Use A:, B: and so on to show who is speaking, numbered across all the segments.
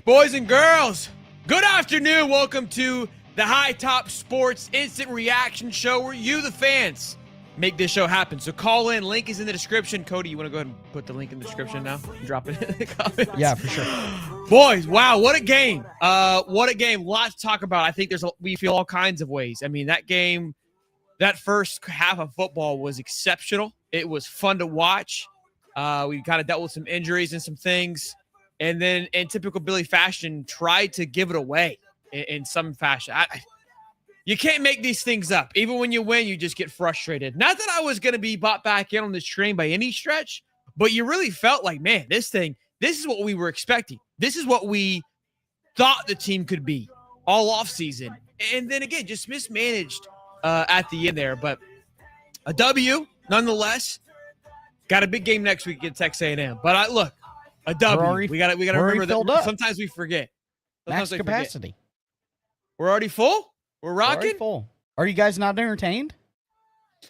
A: Boys and girls, good afternoon. Welcome to the High Top Sports Instant Reaction Show where you, the fans, make this show happen. So call in. Link is in the description. Cody, you want to go ahead and put the link in the description now? Drop it in the comments.
B: Yeah, for sure.
A: Boys, wow, what a game. What a game. Lots to talk about. I think we feel all kinds of ways. I mean, that game, that first half of football was exceptional. It was fun to watch. We kind of dealt with some injuries and some things. And then, in typical Billy fashion, tried to give it away in some fashion. You can't make these things up. Even when you win, you just get frustrated. Not that I was going to be bought back in on this train by any stretch, but you really felt like, man, this is what we were expecting. This is what we thought the team could be all offseason. And then, again, just mismanaged at the end there. But a W, nonetheless. Got a big game next week against Texas A&M. But look. A W. We got to remember that sometimes we forget.
B: Max capacity.
A: We're already full? We're rocking?
B: We're already full. Are you guys not entertained?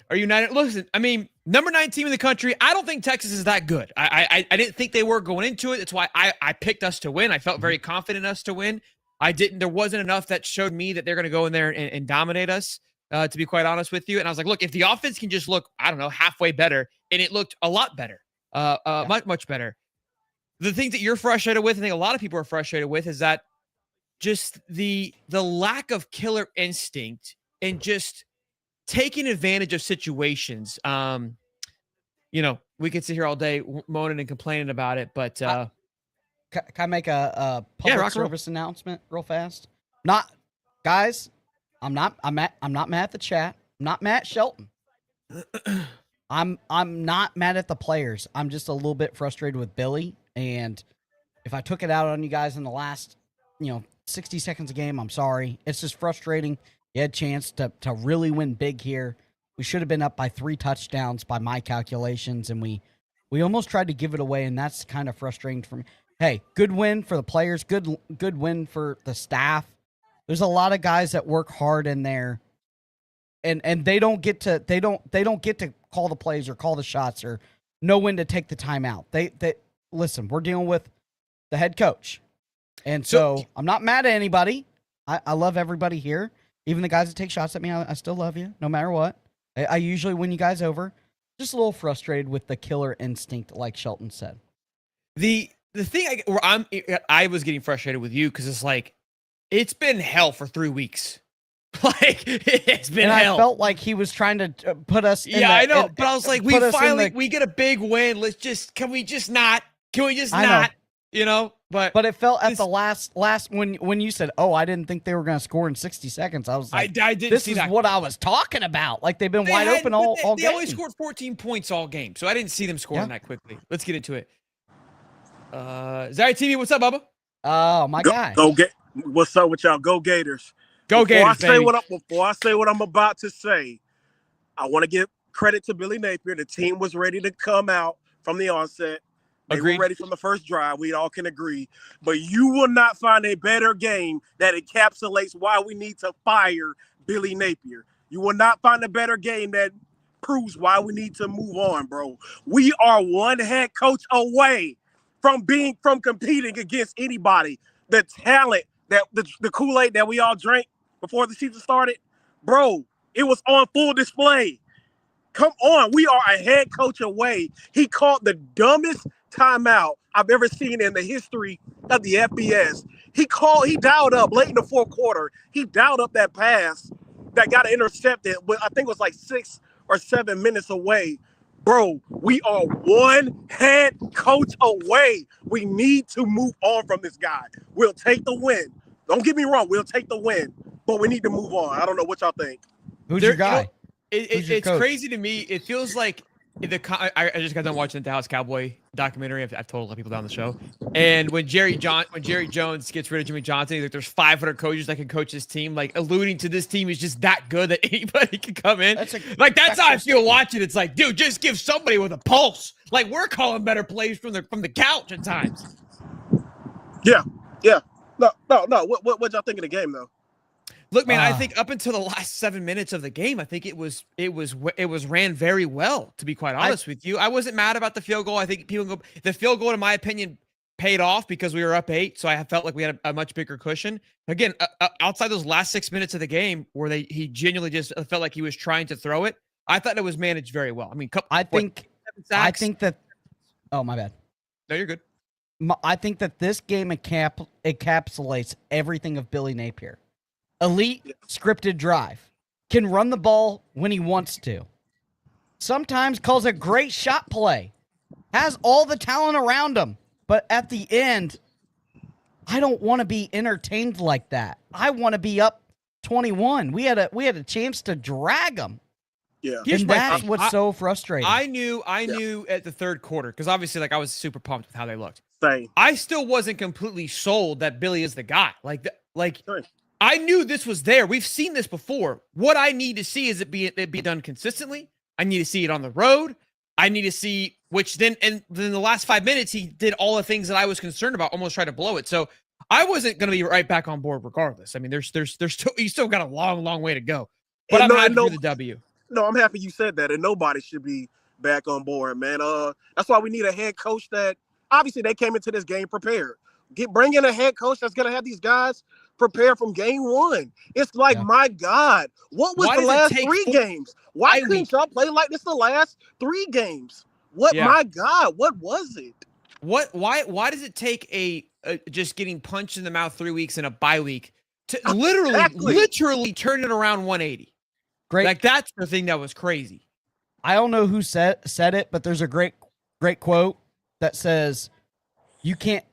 A: Are you not? Listen, I mean, number 9 team in the country, I don't think Texas is that good. I didn't think they were going into it. That's why I picked us to win. I felt very confident in us to win. There wasn't enough that showed me that they're going to go in there and dominate us, to be quite honest with you. And I was like, look, if the offense can just look, I don't know, halfway better, and it looked a lot better, much better. The things that you're frustrated with, I think a lot of people are frustrated with, is that just the lack of killer instinct and just taking advantage of situations. We could sit here all day moaning and complaining about it, but
B: can I make a public service announcement real fast? Guys, I'm not mad at the chat. I'm not mad at Shelton. I'm not mad at the players. I'm just a little bit frustrated with Billy. And if I took it out on you guys in the last, 60 seconds of game, I'm sorry. It's just frustrating. You had a chance to really win big here. We should have been up by 3 touchdowns by my calculations, and we almost tried to give it away, and that's kind of frustrating for me. Hey, good win for the players. Good win for the staff. There's a lot of guys that work hard in there, and they don't get to call the plays or call the shots or know when to take the timeout. Listen, we're dealing with the head coach. And so I'm not mad at anybody. I love everybody here. Even the guys that take shots at me, I still love you, no matter what. I usually win you guys over. Just a little frustrated with the killer instinct, like Shelton said.
A: The thing I was getting frustrated with you because it's like, it's been hell for 3 weeks. Like, it's been hell.
B: I felt like he was trying to put us in
A: I know. But I was like, we get a big win. Can we just not? But
B: it felt at the last when you said, "Oh, I didn't think they were going to score in 60 seconds." I was like,
A: I didn't
B: this
A: see
B: is
A: that.
B: What I was talking about. Like, they've been wide open all game.
A: They only scored 14 points all game, so I didn't see them scoring that quickly. Let's get into it. Zari TV, what's up, Bubba?
B: Oh, my guy.
C: What's up with y'all? Go Gators.
A: Go Gators,
C: Before I say what I'm about to say, I want to give credit to Billy Napier. The team was ready to come out from the onset. They were ready from the first drive. We all can agree. But you will not find a better game that encapsulates why we need to fire Billy Napier. You will not find a better game that proves why we need to move on, bro. We are one head coach away from competing against anybody. The talent, that the Kool-Aid that we all drank before the season started, bro, it was on full display. Come on, we are a head coach away. He called the dumbest timeout I've ever seen in the history of the FBS. He dialed up late in the fourth quarter. He dialed up that pass that got intercepted. I think it was like 6 or 7 minutes away. Bro, we are one head coach away. We need to move on from this guy. We'll take the win. Don't get me wrong. We'll take the win, but we need to move on. I don't know what y'all think.
B: Who's your guy?
A: It's crazy to me. It feels like I just got done watching the Dallas Cowboy documentary. I've told a lot of people down the show. And when Jerry Jones gets rid of Jimmy Johnson, he's like, there's 500 coaches that can coach this team, like alluding to this team is just that good that anybody can come in. That's how I feel watching. It's like, dude, just give somebody with a pulse. Like, we're calling better plays from the couch at times.
C: Yeah. No. What y'all think of the game though?
A: Look, man, I think up until the last 7 minutes of the game, I think it was ran very well, to be quite honest with you. I wasn't mad about the field goal. I think the field goal, in my opinion, paid off because we were up 8, so I felt like we had a much bigger cushion. Again, outside those last 6 minutes of the game where he genuinely just felt like he was trying to throw it, I thought it was managed very well. I mean,
B: I think that. Oh, my bad.
A: No, you're good.
B: I think that this game encapsulates everything of Billy Napier. Elite scripted drive. Can run the ball when he wants to. Sometimes calls a great shot play. Has all the talent around him. But at the end, I don't want to be entertained like that. I want to be up 21. We had a chance to drag them.
C: Yeah.
B: And that's what's so frustrating.
A: I knew at the third quarter, because obviously, like, I was super pumped with how they looked.
C: Same.
A: I still wasn't completely sold that Billy is the guy.
C: Same.
A: I knew this was there. We've seen this before. What I need to see is it be done consistently. I need to see it on the road. I need to see then the last 5 minutes, he did all the things that I was concerned about, almost tried to blow it. So I wasn't going to be right back on board regardless. I mean, there's still, you still got a long, long way to go. But I'm happy for the W.
C: No, I'm happy you said that, and nobody should be back on board, man. That's why we need a head coach that obviously they came into this game prepared. Bring in a head coach that's gonna have these guys prepare from game one. It's like, my God, what was the last 3 games? Why couldn't y'all play like this the last 3 games? My God, what was it?
A: Why does it take a just getting punched in the mouth 3 weeks in a bye week to literally turn it around 180?
B: Great.
A: Like, that's the thing that was crazy.
B: I don't know who said it, but there's a great quote that says, You can't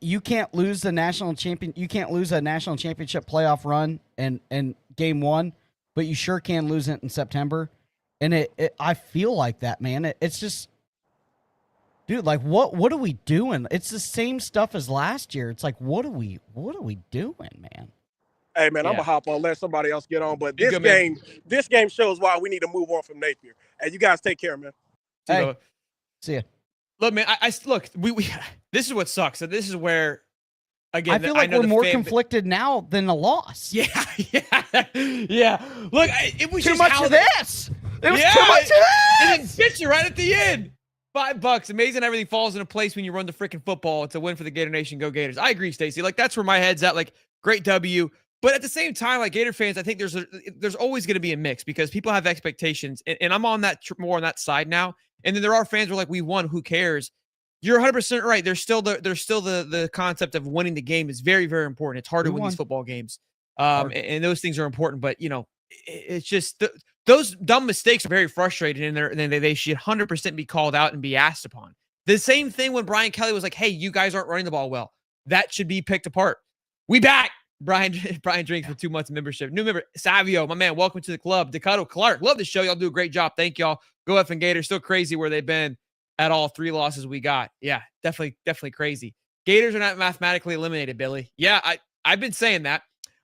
B: lose the national champion. You can't lose a national championship playoff run in game 1, but you sure can lose it in September. And I feel like that, man. It's just, dude, like, what are we doing? It's the same stuff as last year. It's like, what are we doing, man?
C: Hey, man, I'm gonna hop on, let somebody else get on. But this game shows why we need to move on from Napier. Hey, you guys take care, man.
B: Hey, see ya.
A: Look, man, we this is what sucks. So this is where, again,
B: I feel like we're more conflicted now than a loss.
A: Yeah. Look, it was
B: too
A: just
B: much of this. It was too much of this.
A: And then pitch you right at the end. $5. Amazing. Everything falls into place when you run the freaking football. It's a win for the Gator Nation. Go Gators. I agree, Stacey. Like, that's where my head's at. Like, great W. But at the same time, like, Gator fans, I think there's always going to be a mix because people have expectations, and I'm on that more on that side now. And then there are fans who are like, we won, who cares? You're 100% right. There's still the concept of winning the game is very, very important. It's hard to win these football games, and those things are important. But it's just those dumb mistakes are very frustrating, and they should 100% be called out and be asked upon. The same thing when Brian Kelly was like, "Hey, you guys aren't running the ball well." That should be picked apart. We back. Brian drinks for 2 months of membership. New member, Savio, my man, welcome to the club. Dakota Clark, love the show. Y'all do a great job. Thank y'all. Go F and Gators. Still crazy where they've been at all 3 losses we got. Yeah, definitely crazy. Gators are not mathematically eliminated, Billy. Yeah, I've been saying that.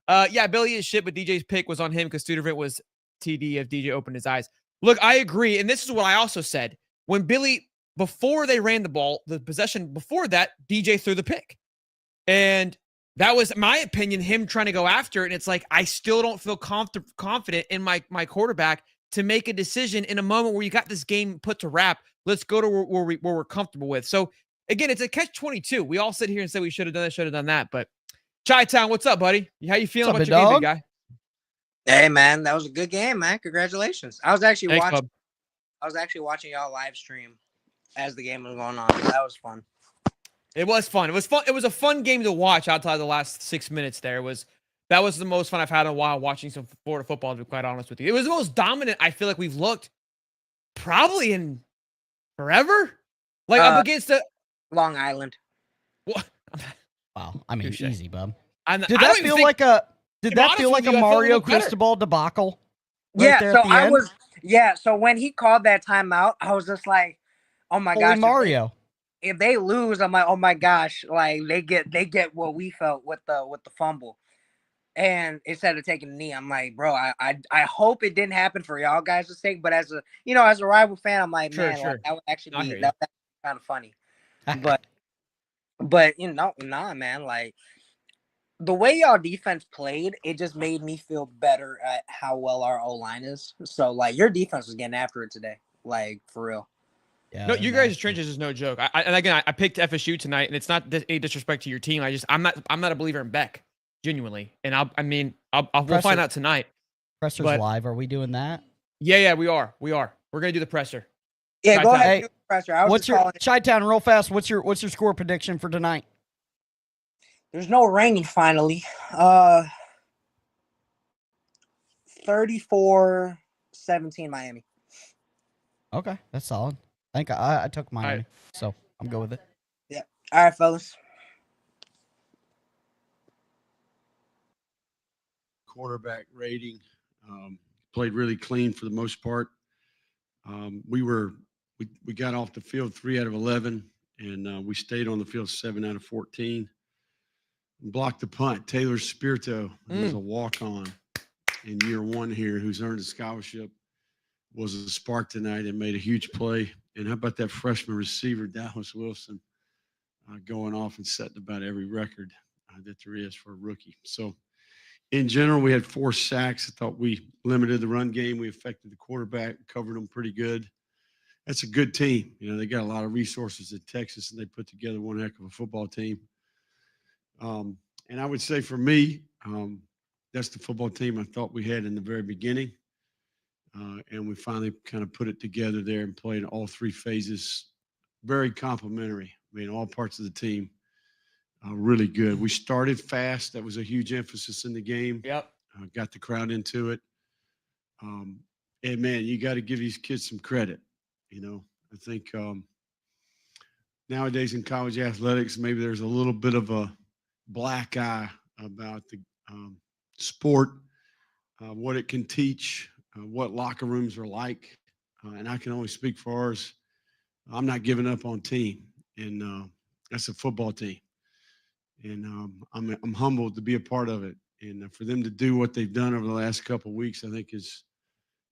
A: Yeah, Billy is shit, but DJ's pick was on him because Studervant was TD if DJ opened his eyes. Look, I agree. And this is what I also said. When Billy, before they ran the ball, the possession before that, DJ threw the pick. And that was, in my opinion, him trying to go after it. And it's like, I still don't feel confident in my quarterback to make a decision in a moment where you got this game put to wrap. Let's go to where we're comfortable with. So, again, it's a catch-22. We all sit here and say we should have done this, should have done that. But, Chi-Town, what's up, buddy? How you feeling about your game, big guy?
D: Hey, man, that was a good game, man. Congratulations. I was actually watching y'all live stream as the game was going on. That was fun.
A: It was fun. It was a fun game to watch outside the last 6 minutes there. That was the most fun I've had in a while watching some Florida football, to be quite honest with you. It was the most dominant I feel like we've looked probably in forever. Like, up against the
D: Long Island.
A: What?
B: Wow. I mean, easy, bub.
A: Did that feel like
B: a Mario Cristobal debacle?
D: So when he called that timeout, I was just like, oh my gosh.
B: Mario.
D: If they lose, I'm like, oh my gosh, like they get what we felt with the fumble. And instead of taking a knee, I'm like, bro, I hope it didn't happen for y'all guys' sake. But as a rival fan, I'm like, man, like, that would actually be that's kind of funny. but nah, man, like the way y'all defense played, it just made me feel better at how well our O-line is. So like your defense was getting after it today, like for real.
B: Yeah,
A: No,
B: they're
A: you guys'
B: nasty.
A: trenches is no joke. And again, I picked FSU tonight, and it's not any disrespect to your team. I'm not a believer in Beck, genuinely. And we'll find out tonight.
B: Presser's
A: But
B: live. Are we doing that?
A: yeah, we are. We're gonna do the presser.
D: Yeah, go ahead
B: Hey,
D: and do the pressure. I was
B: what's
D: just
B: your
D: calling.
B: Chi-Town real fast? What's your score prediction for tonight?
D: There's no rain finally. 34-17 Miami.
B: Okay, that's solid. I think I took Miami, so I'm good with it.
D: Yeah. All right, fellas.
E: Quarterback rating, played really clean for the most part. We got off the field 3 out of 11, and we stayed on the field 7 out of 14. Blocked the punt. Taylor Spirito, who's a walk-on in year 1 here, who's earned a scholarship, was a spark tonight and made a huge play. And how about that freshman receiver, Dallas Wilson, going off and setting about every record that there is for a rookie. So, in general, we had 4 sacks. I thought we limited the run game. We affected the quarterback, covered them pretty good. That's a good team. You know, they got a lot of resources in Texas, and they put together one heck of a football team. And I would say for me, that's the football team I thought we had in the very beginning. And we finally kind of put it together there and played all 3 phases. Very complimentary. I mean, all parts of the team. Really good. We started fast. That was a huge emphasis in the game.
A: Yep.
E: Got the crowd into it. And man, you got to give these kids some credit. You know, I think nowadays in college athletics, maybe there's a little bit of a black eye about the sport, what it can teach, what locker rooms are like. And I can only speak for ours. I'm not giving up on team, and that's a football team. And I'm humbled to be a part of it. And for them to do what they've done over the last couple of weeks, I think is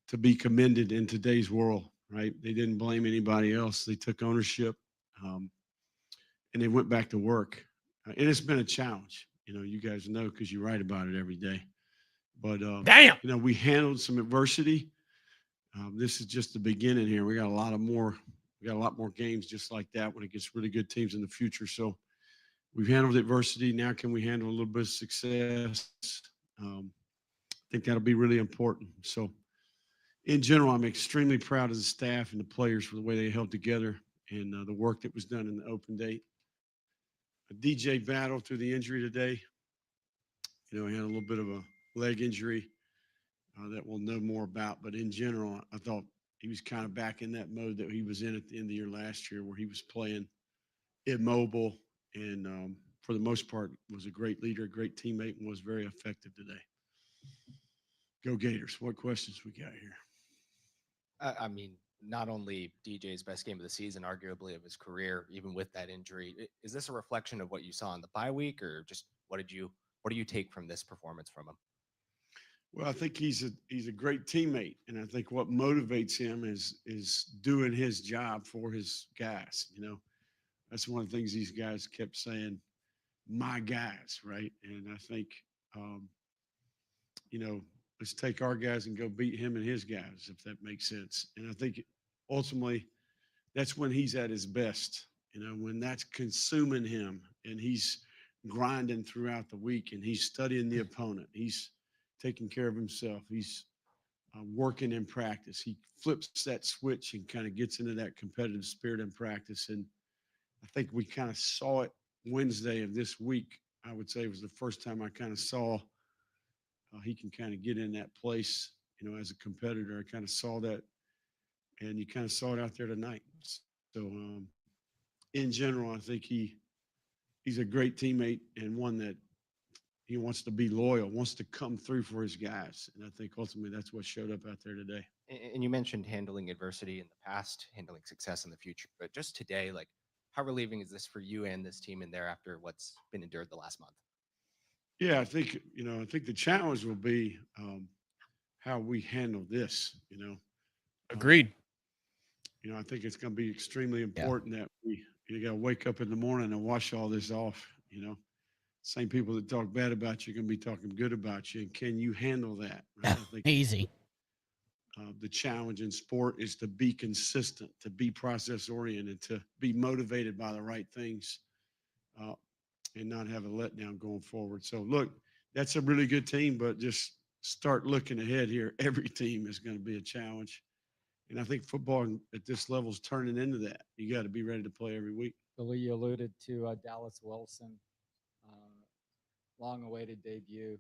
E: to be commended in today's world, right? They didn't blame anybody else. They took ownership, and they went back to work. And it's been a challenge. You know, you guys know because you write about it every day. But,
A: Damn.
E: you know, we handled some adversity. This is just the beginning here. We got a lot more games just like that when it gets really good teams in the future. So, we've handled adversity. Now can we handle a little bit of success? I think that'll be really important. So, in general, I'm extremely proud of the staff and the players for the way they held together and the work that was done in the open date. DJ battled through the injury today. You know, he had a little bit of a leg injury that we'll know more about. But in general, I thought he was kind of back in that mode that he was in at the end of the year last year where he was playing immobile and for the most part was a great leader, a great teammate, and was very effective today. Go Gators. What questions we got here?
F: I mean, not only DJ's best game of the season, arguably of his career, even with that injury. Is this a reflection of what you saw in the bye week, or just what do you take from this performance from him?
E: Well, I think he's a great teammate, and I think what motivates him is doing his job for his guys. You know, that's one of the things these guys kept saying, my guys, right? And I think, you know, let's take our guys and go beat him and his guys, if that makes sense. And I think ultimately that's when he's at his best, you know, when that's consuming him and he's grinding throughout the week and he's studying the opponent. He's taking care of himself. He's working in practice. He flips that switch and kind of gets into that competitive spirit in practice. And I think we kind of saw it Wednesday of this week. I would say it was the first time I kind of saw he can kind of get in that place, you know, as a competitor. I kind of saw that, and you kind of saw it out there tonight. So, in general, I think he's a great teammate and one that he wants to be loyal, wants to come through for his guys. And I think ultimately that's what showed up out there today.
F: And you mentioned handling adversity in the past, handling success in the future, but just today, like, how relieving is this for you and this team in there after what's been endured the last month?
E: Yeah, I think the challenge will be how we handle this, you know.
A: Agreed.
E: You know, I think it's going to be extremely important that you got to wake up in the morning and wash all this off, you know. Same people that talk bad about you are going to be talking good about you. And can you handle that? Right? I think,
B: easy.
E: the challenge in sport is to be consistent, to be process oriented, to be motivated by the right things, uh, and not have a letdown going forward. So, look, that's a really good team, but just start looking ahead here. Every team is going to be a challenge. And I think football at this level is turning into that. You got to be ready to play every week.
G: Billy, you alluded to Dallas Wilson, long-awaited debut.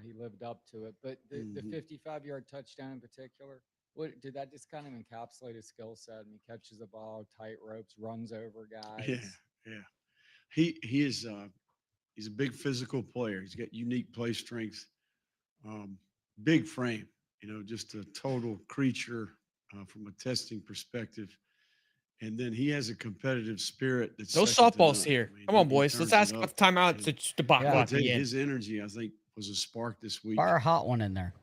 G: He lived up to it, but the
E: Mhm.
G: 55-yard touchdown in particular, what did that just kind of encapsulate his skill set? And he catches the ball, tight ropes, runs over
E: Yeah,
G: guys.
E: yeah. He is he's a big physical player. He's got unique play strength, um, big frame. Just a total creature from a testing perspective. And then he has a competitive spirit that's
A: No
E: second to
A: softballs
E: none.
A: here.
E: I mean,
A: Come on,
E: he
A: boys. Let's
E: turns
A: ask
E: it
A: about
E: up.
A: the timeout
E: And
A: to debacle
B: Yeah.
E: I'll
A: at
E: tell
A: the
E: you,
A: end.
E: his energy, I think, was a spark this week.
B: Fire a hot one in there.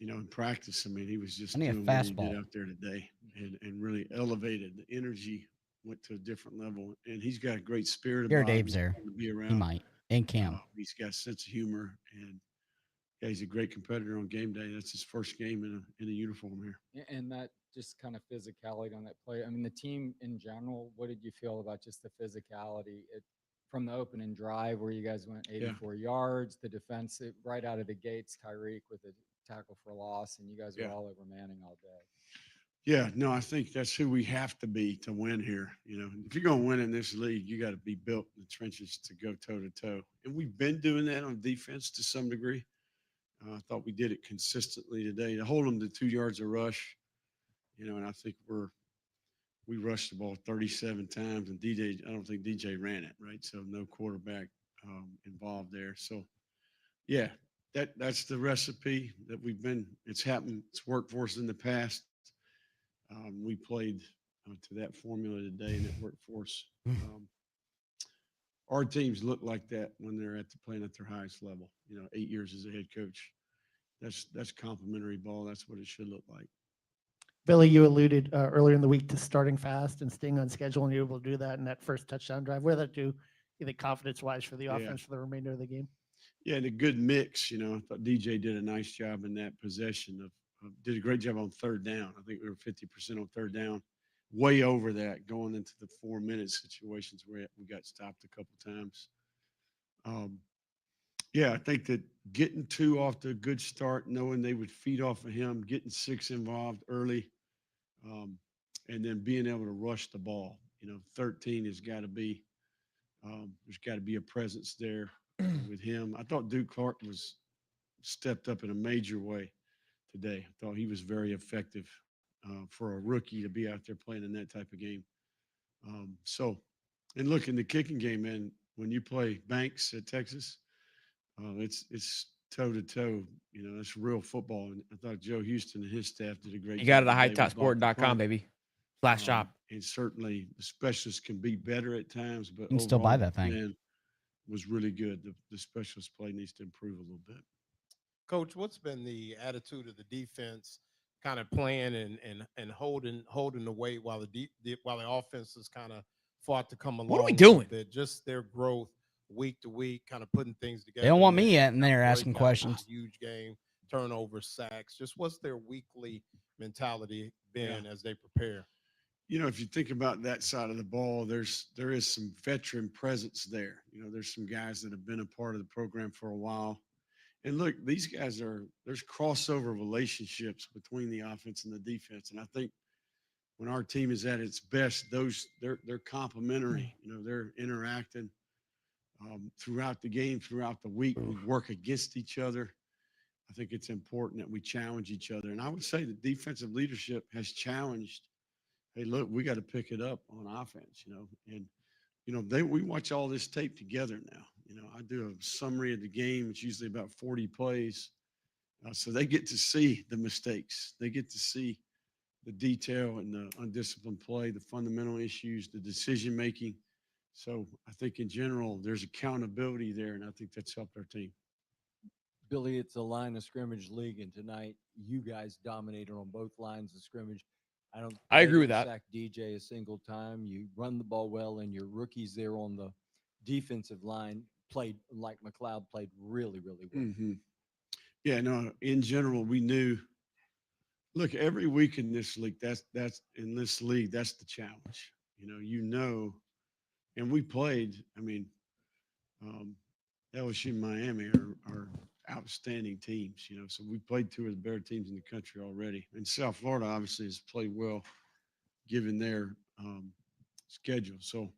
E: In practice, I mean, he was just
B: I need a
E: doing what he
B: fastball.
E: did out there today and really elevated. The energy went to a different level. And he's got a great spirit
B: Here,
E: about him.
B: Dave's
E: He's
B: there.
E: fun to be around.
B: He might. And Cam.
E: He's got a sense of humor. And yeah, he's a great competitor on game day. That's his first game in a uniform here.
G: And that just kind of physicality on that play. I mean, the team in general, what did you feel about just the physicality from the opening drive where you guys went 84 yards, the defense right out of the gates, Tyreek with a tackle for loss, and you guys were all over Manning all day.
E: Yeah, no, I think that's who we have to be to win here. If you're going to win in this league, you got to be built in the trenches to go toe to toe. And we've been doing that on defense to some degree. I thought we did it consistently today to hold them to 2 yards of rush. And I think we rushed the ball 37 times, and I don't think DJ ran it, right? So no quarterback involved there. So yeah, that's the recipe that it's happened. It's worked for us in the past. We played to that formula today, and it worked for us. Our teams look like that when they're playing at their highest level. 8 years as a head coach. That's complimentary ball. That's what it should look like.
H: Billy, you alluded earlier in the week to starting fast and staying on schedule, and you're able to do that in that first touchdown drive. What did that do, you think, confidence-wise for the offense for the remainder of the game?
E: Yeah, and a good mix. I thought DJ did a nice job in that possession did a great job on third down. I think we were 50% on third down, way over that going into the 4-minute situations where we got stopped a couple times. Yeah, I think that getting 2 off to a good start, knowing they would feed off of him, getting 6 involved early, and then being able to rush the ball. 13 has got to be there's got to be a presence there with him. I thought Duke Clark stepped up in a major way today. I thought he was very effective for a rookie to be out there playing in that type of game. And look, in the kicking game, man, when you play Banks at Texas, it's toe to toe. It's real football. And I thought Joe Houston and his staff did a great job.
A: You got it at
E: today. We blocked the
A: hightopsport.com,
E: punt.
A: baby. Flash shop.
E: And certainly the specialists can be better at times, but
B: You can still buy
E: overall,
B: that thing.
E: man, was really good. The specialist play needs to improve a little bit.
I: Coach, what's been the attitude of the defense, kind of playing and holding the weight while the offense has kind of fought to come along?
A: What are we doing?
I: Just their growth week to week, kind of putting things together.
B: They don't want me in there asking
I: breakouts,
B: questions.
I: Huge game, turnover, sacks. Just what's their weekly mentality been as they prepare?
E: If you think about that side of the ball, there is some veteran presence there. There's some guys that have been a part of the program for a while. And look, these guys there's crossover relationships between the offense and the defense. And I think when our team is at its best, they're complementary. They're interacting throughout the game, throughout the week. We work against each other. I think it's important that we challenge each other. And I would say the defensive leadership has challenged. Hey, look, we got to pick it up on offense, and we watch all this tape together now. I do a summary of the game. It's usually about 40 plays. So they get to see the mistakes. They get to see the detail and the undisciplined play, the fundamental issues, the decision-making. So I think in general, there's accountability there, and I think that's helped our team.
J: Billy, it's a line of scrimmage league, and tonight you guys dominated on both lines of scrimmage.
A: I agree with that.
J: Sack DJ a single time. You run the ball well, and your rookies there on the defensive line played like McLeod played really, really well.
E: Mm-hmm. Yeah, no, in general, we knew Look, every week in this league, that's in this league, that's the challenge. And we played. I mean, um, LSU and Miami are outstanding teams. So we played two of the better teams in the country already. And South Florida obviously has played well given their schedule. So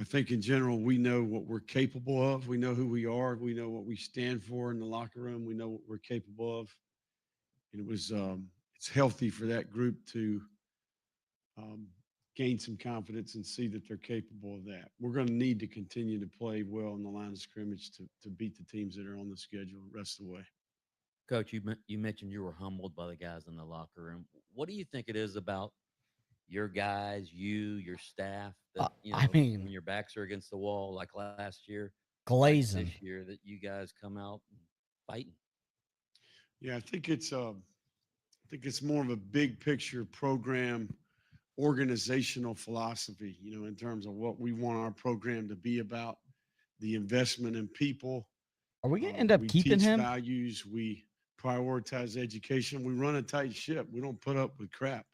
E: I think in general, we know what we're capable of. We know who we are. We know what we stand for in the locker room. We know what we're capable of. And it's healthy for that group to um, gain some confidence and see that they're capable of that. We're going to need to continue to play well in the line of scrimmage to beat the teams that are on the schedule the rest of the way.
K: Coach, you mentioned you were humbled by the guys in the locker room. What do you think it is about your guys, your staff, that when your backs are against the wall like last year,
B: glazing
K: like this year, that you guys come out fighting?
E: Yeah, I think it's more of a big picture program organizational philosophy, in terms of what we want our program to be about, the investment in people.
B: Are we going to end up keeping
E: teach
B: him?
E: Values. We prioritize education. We run a tight ship. We don't put up with crap.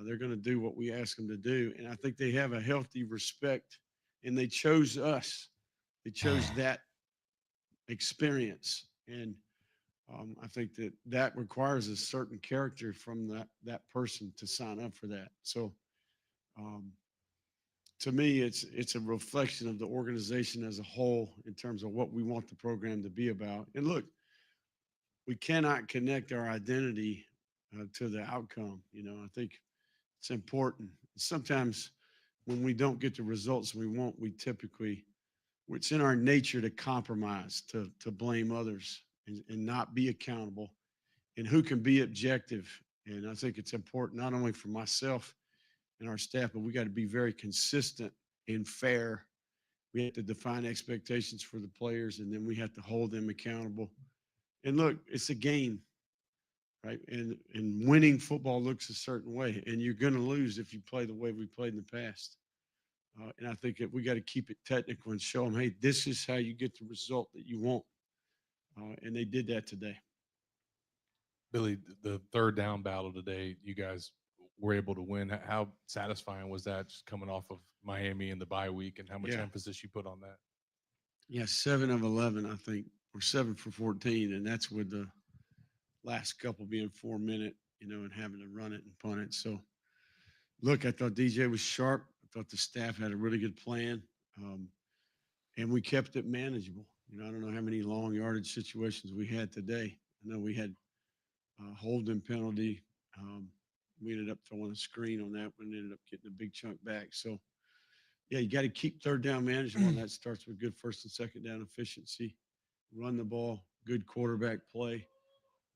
E: They're going to do what we ask them to do. And I think they have a healthy respect, and they chose us. They chose that experience. And I think that requires a certain character from that person to sign up for that. So to me, it's a reflection of the organization as a whole in terms of what we want the program to be about. And look, we cannot connect our identity to the outcome. I think it's important. Sometimes when we don't get the results we want, it's in our nature to compromise, to blame others and not be accountable, and who can be objective. And I think it's important not only for myself and our staff, but we got to be very consistent and fair. We have to define expectations for the players, and then we have to hold them accountable. And look, it's a game, right? And winning football looks a certain way, and you're going to lose if you play the way we played in the past. And I think that we got to keep it technical and show them, hey, this is how you get the result that you want. And they did that today.
L: Billy, the third down battle today, you guys were able to win. How satisfying was that, just coming off of Miami and the bye week, and how much emphasis you put on that?
E: Yeah, 7 of 11, I think, or 7 for 14, and that's with the last couple being 4-minute, and having to run it and punt it. So, look, I thought DJ was sharp. I thought the staff had a really good plan, and we kept it manageable. I don't know how many long yardage situations we had today. I know we had a holding penalty. We ended up throwing a screen on that one, ended up getting a big chunk back. So, yeah, you got to keep third down manageable, and that starts with good first and second down efficiency. Run the ball, good quarterback play,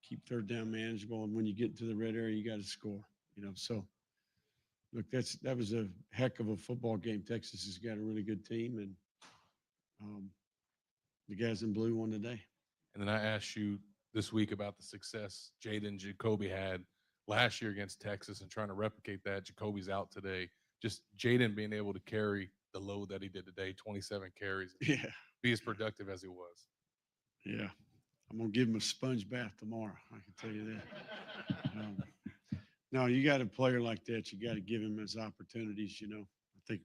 E: keep third down manageable, and when you get into the red area, you got to score. So look, that was a heck of a football game. Texas has got a really good team, and the guys in blue won today.
L: And then I asked you this week about the success Jaden Jacoby had last year against Texas and trying to replicate that. Jacoby's out today. Just Jaden being able to carry the load that he did today, 27 carries, be as productive as he was.
E: Yeah. I'm going to give him a sponge bath tomorrow. I can tell you that. No, you got a player like that. You got to give him his opportunities. I think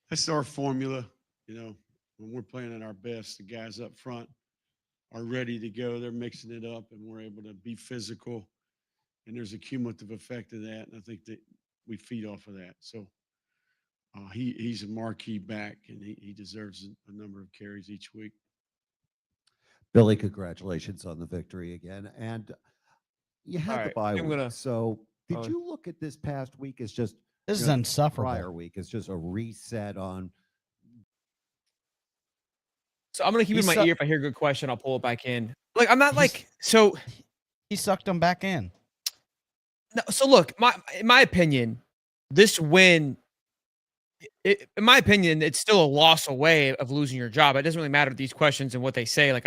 E: that's our formula. When we're playing at our best, the guys up front are ready to go. They're mixing it up, and we're able to be physical. And there's a cumulative effect of that. And I think that we feed off of that. So he's a marquee back, and he deserves a number of carries each week.
M: Billy, congratulations on the victory again. And you had the bye week. So did you look at this past week as just
B: this is insufferable?
M: Prior week as just a reset on.
A: So I'm gonna keep in my ear. If I hear a good question, I'll pull it back in. Like I'm not like so.
B: He sucked them back in.
A: No, so look, in my opinion, this win. In my opinion, it's still a loss away of losing your job. It doesn't really matter these questions and what they say. Like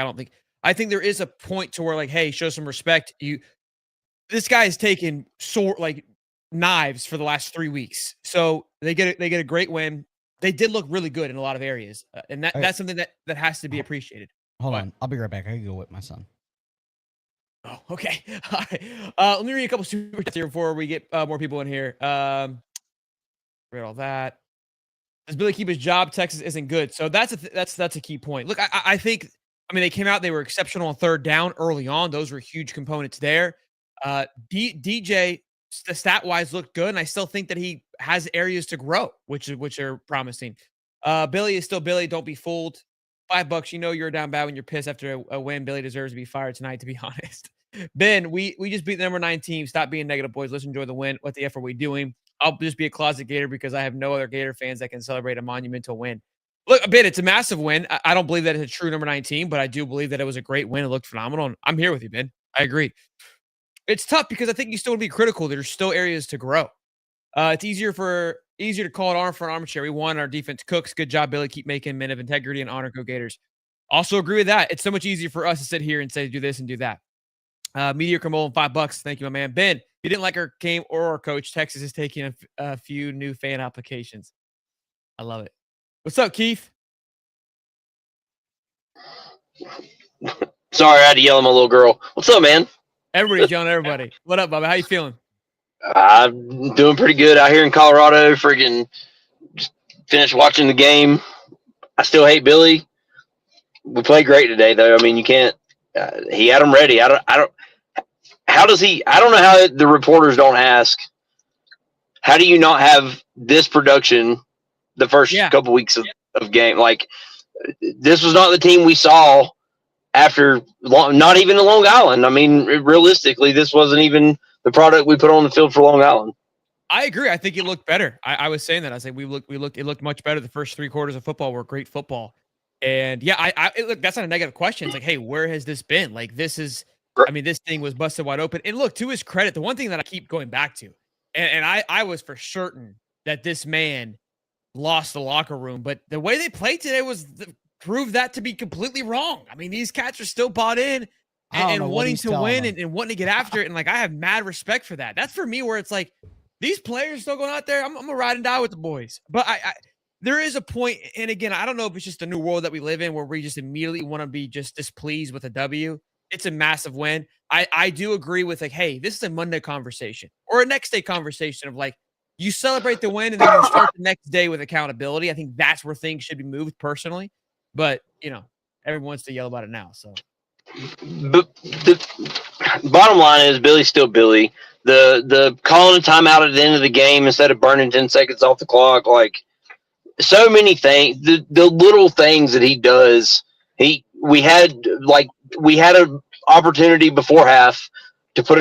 A: I think there is a point to where like, hey, show some respect. This guy has taken knives for the last 3 weeks, so they get a great win. They did look really good in a lot of areas, and that's something that has to be appreciated.
B: Hold on, I'll be right back. I can go with my son.
A: Oh, okay. All right. Let me read a couple super chats here before we get more people in here. Read all that. Does Billy keep his job? Texas isn't good. So that's a key point. Look, I think, I mean, they came out, they were exceptional on third down early on. Those were huge components there. DJ, stat wise, looked good, and I still think that he has areas to grow, which are promising. Billy is still Billy. Don't be fooled. $5, you know you're down bad when you're pissed after a win. Billy deserves to be fired tonight, to be honest. Ben, we just beat the number 9 team. Stop being negative, boys. Let's enjoy the win. What the F are we doing? I'll just be a closet Gator because I have no other Gator fans that can celebrate a monumental win. Look, Ben, it's a massive win. I don't believe that it's a true number 9 team, but I do believe that it was a great win. It looked phenomenal. And I'm here with you, Ben. I agree. It's tough because I think you still want to be critical. There's still areas to grow. It's easier to call it arm for an armchair. We won. Our defense cooks. Good job, Billy. Keep making men of integrity and honor. Go Gators. Also agree with that. It's so much easier for us to sit here and say do this and do that. Meteor Camole, $5. Thank you, my man. Ben, you didn't like our game or our coach. Texas is taking a few new fan applications. I love it. What's up, Keith?
N: Sorry, I had to yell at my little girl. What's up, man?
A: Everybody's yelling at everybody. What up, Bubba? How you feeling?
N: I'm doing pretty good out here in Colorado. Freaking just finished watching the game. I still hate Billy. We played great today, though. I mean, you can't. He had them ready. I don't. How does he? I don't know how the reporters don't ask. How do you not have this production the first couple weeks of game? Like, this was not the team we saw after not even the Long Island. I mean, realistically, this wasn't even the product we put on the field for Long Island.
A: I agree. I think it looked better. I was saying that. I said it looked much better. The first 3 quarters of football were great football. And yeah, look, that's not a negative question. It's like, hey, where has this been? Like, this thing was busted wide open. And look, to his credit, the one thing that I keep going back to, and I was for certain that this man lost the locker room, but the way they played today proved that to be completely wrong. I mean, these cats are still bought in and wanting to win and wanting to get after it. And like, I have mad respect for that. That's for me where it's like, these players still going out there. I'm gonna ride and die with the boys. But there is a point, and again, I don't know if it's just the new world that we live in where we just immediately want to be just displeased with a W. It's a massive win. I do agree with like, hey, this is a Monday conversation or a next day conversation of like, you celebrate the win and then you start the next day with accountability. I think that's where things should be moved personally. But, everyone wants to yell about it now. So,
N: but the bottom line is Billy's still Billy. The calling a timeout at the end of the game instead of burning 10 seconds off the clock, like so many things, the little things that he does. We had an opportunity before half to put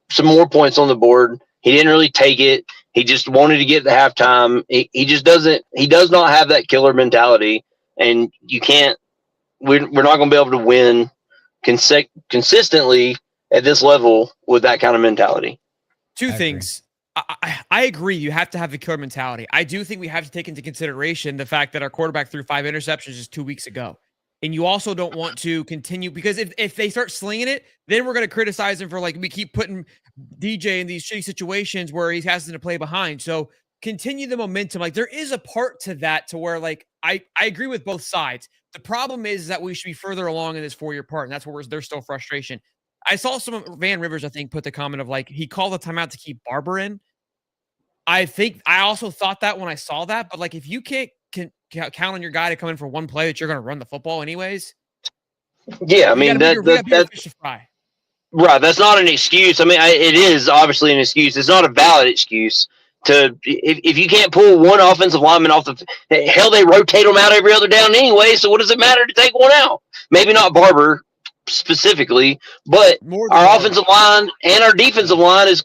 N: some more points on the board. He didn't really take it. He just wanted to get to halftime. He does not have that killer mentality, and we're not going to be able to win consistently at this level with that kind of mentality.
A: Two things. I agree. You have to have the killer mentality. I do think we have to take into consideration the fact that our quarterback threw 5 interceptions just 2 weeks ago. And you also don't want to continue because if they start slinging it, then we're going to criticize him for like, we keep putting DJ in these shitty situations where he has to play behind. So continue the momentum. Like there is a part to that to where like, I agree with both sides. The problem is that we should be further along in this 4-year part. And that's where there's still frustration. I saw some Van Rivers, I think, put the comment of like, he called the timeout to keep Barber in. I think I also thought that when I saw that, but like, if you can't count on your guy to come in for one play that you're going to run the football anyways.
N: Yeah. I mean, that's
A: fish to fry.
N: Right. That's not an excuse. I mean, it is obviously an excuse. It's not a valid excuse if you can't pull one offensive lineman off hell, they rotate them out every other down anyway. So what does it matter to take one out? Maybe not Barber specifically, but our offensive line and our defensive line is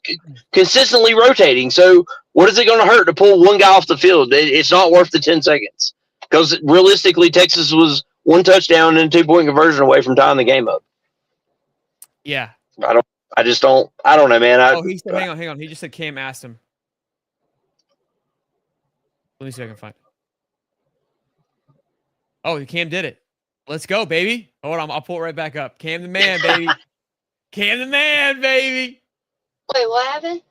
N: consistently rotating. So what is it going to hurt to pull one guy off the field? It's not worth the 10 seconds because realistically, Texas was 1 touchdown and a 2-point conversion away from tying the game up.
A: Yeah.
N: I don't know, man.
A: He said, hang on. He just said Cam asked him. Let me see if I can find it. Oh, Cam did it. Let's go, baby. Hold on, I'll pull it right back up. Cam the man, baby. Cam the man, baby.
O: Wait, what happened?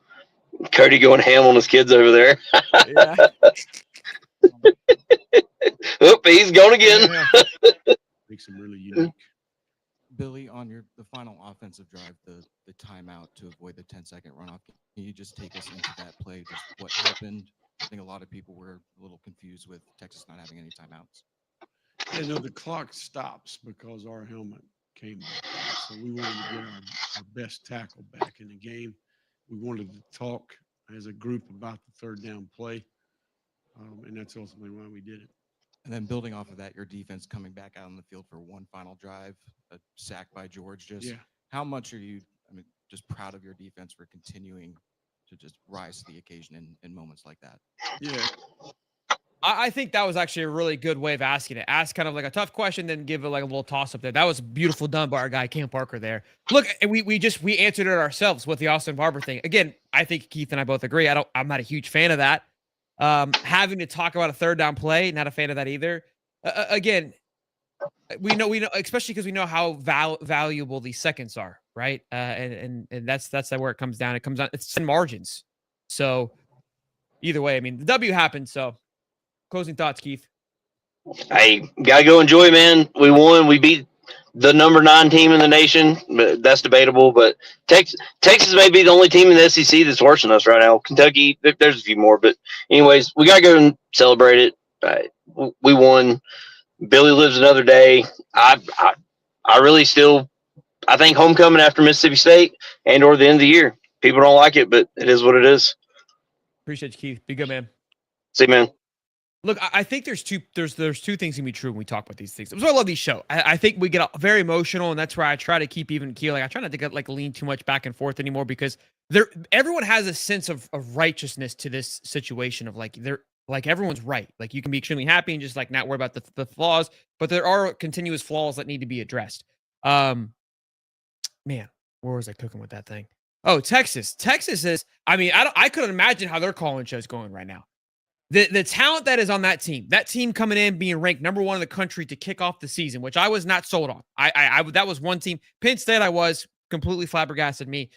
N: Cody going ham on his kids over there.
A: Yeah.
N: Oop, he's gone again.
E: Makes him really unique.
J: Billy, on the final
O: final offensive drive, the timeout to avoid the 10-second runoff. Can you just take us into that play? Just what happened? I think a lot of people were a little confused with Texas not having any timeouts.
E: Yeah, no, the clock stops because our helmet came off. So we wanted to get our best tackle back in the game. We wanted to talk as a group about the third down play, and that's ultimately why we did it.
O: And then building off of that, your defense coming back out on the field for one final drive, a sack by George. Just how much are you, just proud of your defense for continuing to just rise to the occasion in moments like that?
E: Yeah.
A: I think that was actually a really good way of asking it. Ask kind of like a tough question, then give it like a little toss up there. That was beautiful done by our guy, Cam Parker there. Look, and we answered it ourselves with the Austin Barber thing. Again, I think Keith and I both agree. I'm not a huge fan of that. Having to talk about a third down play, not a fan of that either. Again, we know, especially because we know how valuable these seconds are, right? And that's where it comes down. It comes down, it's in margins. So either way, I mean, the W happened. So closing thoughts, Keith.
N: Hey, gotta go enjoy, man. We won. We beat the number 9 team in the nation. But that's debatable. But Texas may be the only team in the SEC that's worse than us right now. Kentucky, there's a few more. But anyways, we gotta go and celebrate it. We won. Billy lives another day. I really still, I think homecoming after Mississippi State and or the end of the year. People don't like it, but it is what it is.
A: Appreciate you, Keith. Be good, man.
N: See you, man.
A: Look, I think there's two things can be true when we talk about these things. That's why I love these shows. I think we get very emotional, and that's where I try to keep even keel. Like I try not to get lean too much back and forth anymore because everyone has a sense of righteousness to this situation of everyone's right. Like you can be extremely happy and just not worry about the flaws, but there are continuous flaws that need to be addressed. Man, where was I cooking with that thing? Oh, Texas. Texas is. I couldn't imagine how their calling show's going right now. The talent that is on that team coming in being ranked number 1 in the country to kick off the season, which I was not sold on. I that was one team. Penn State, I was completely flabbergasted. Me,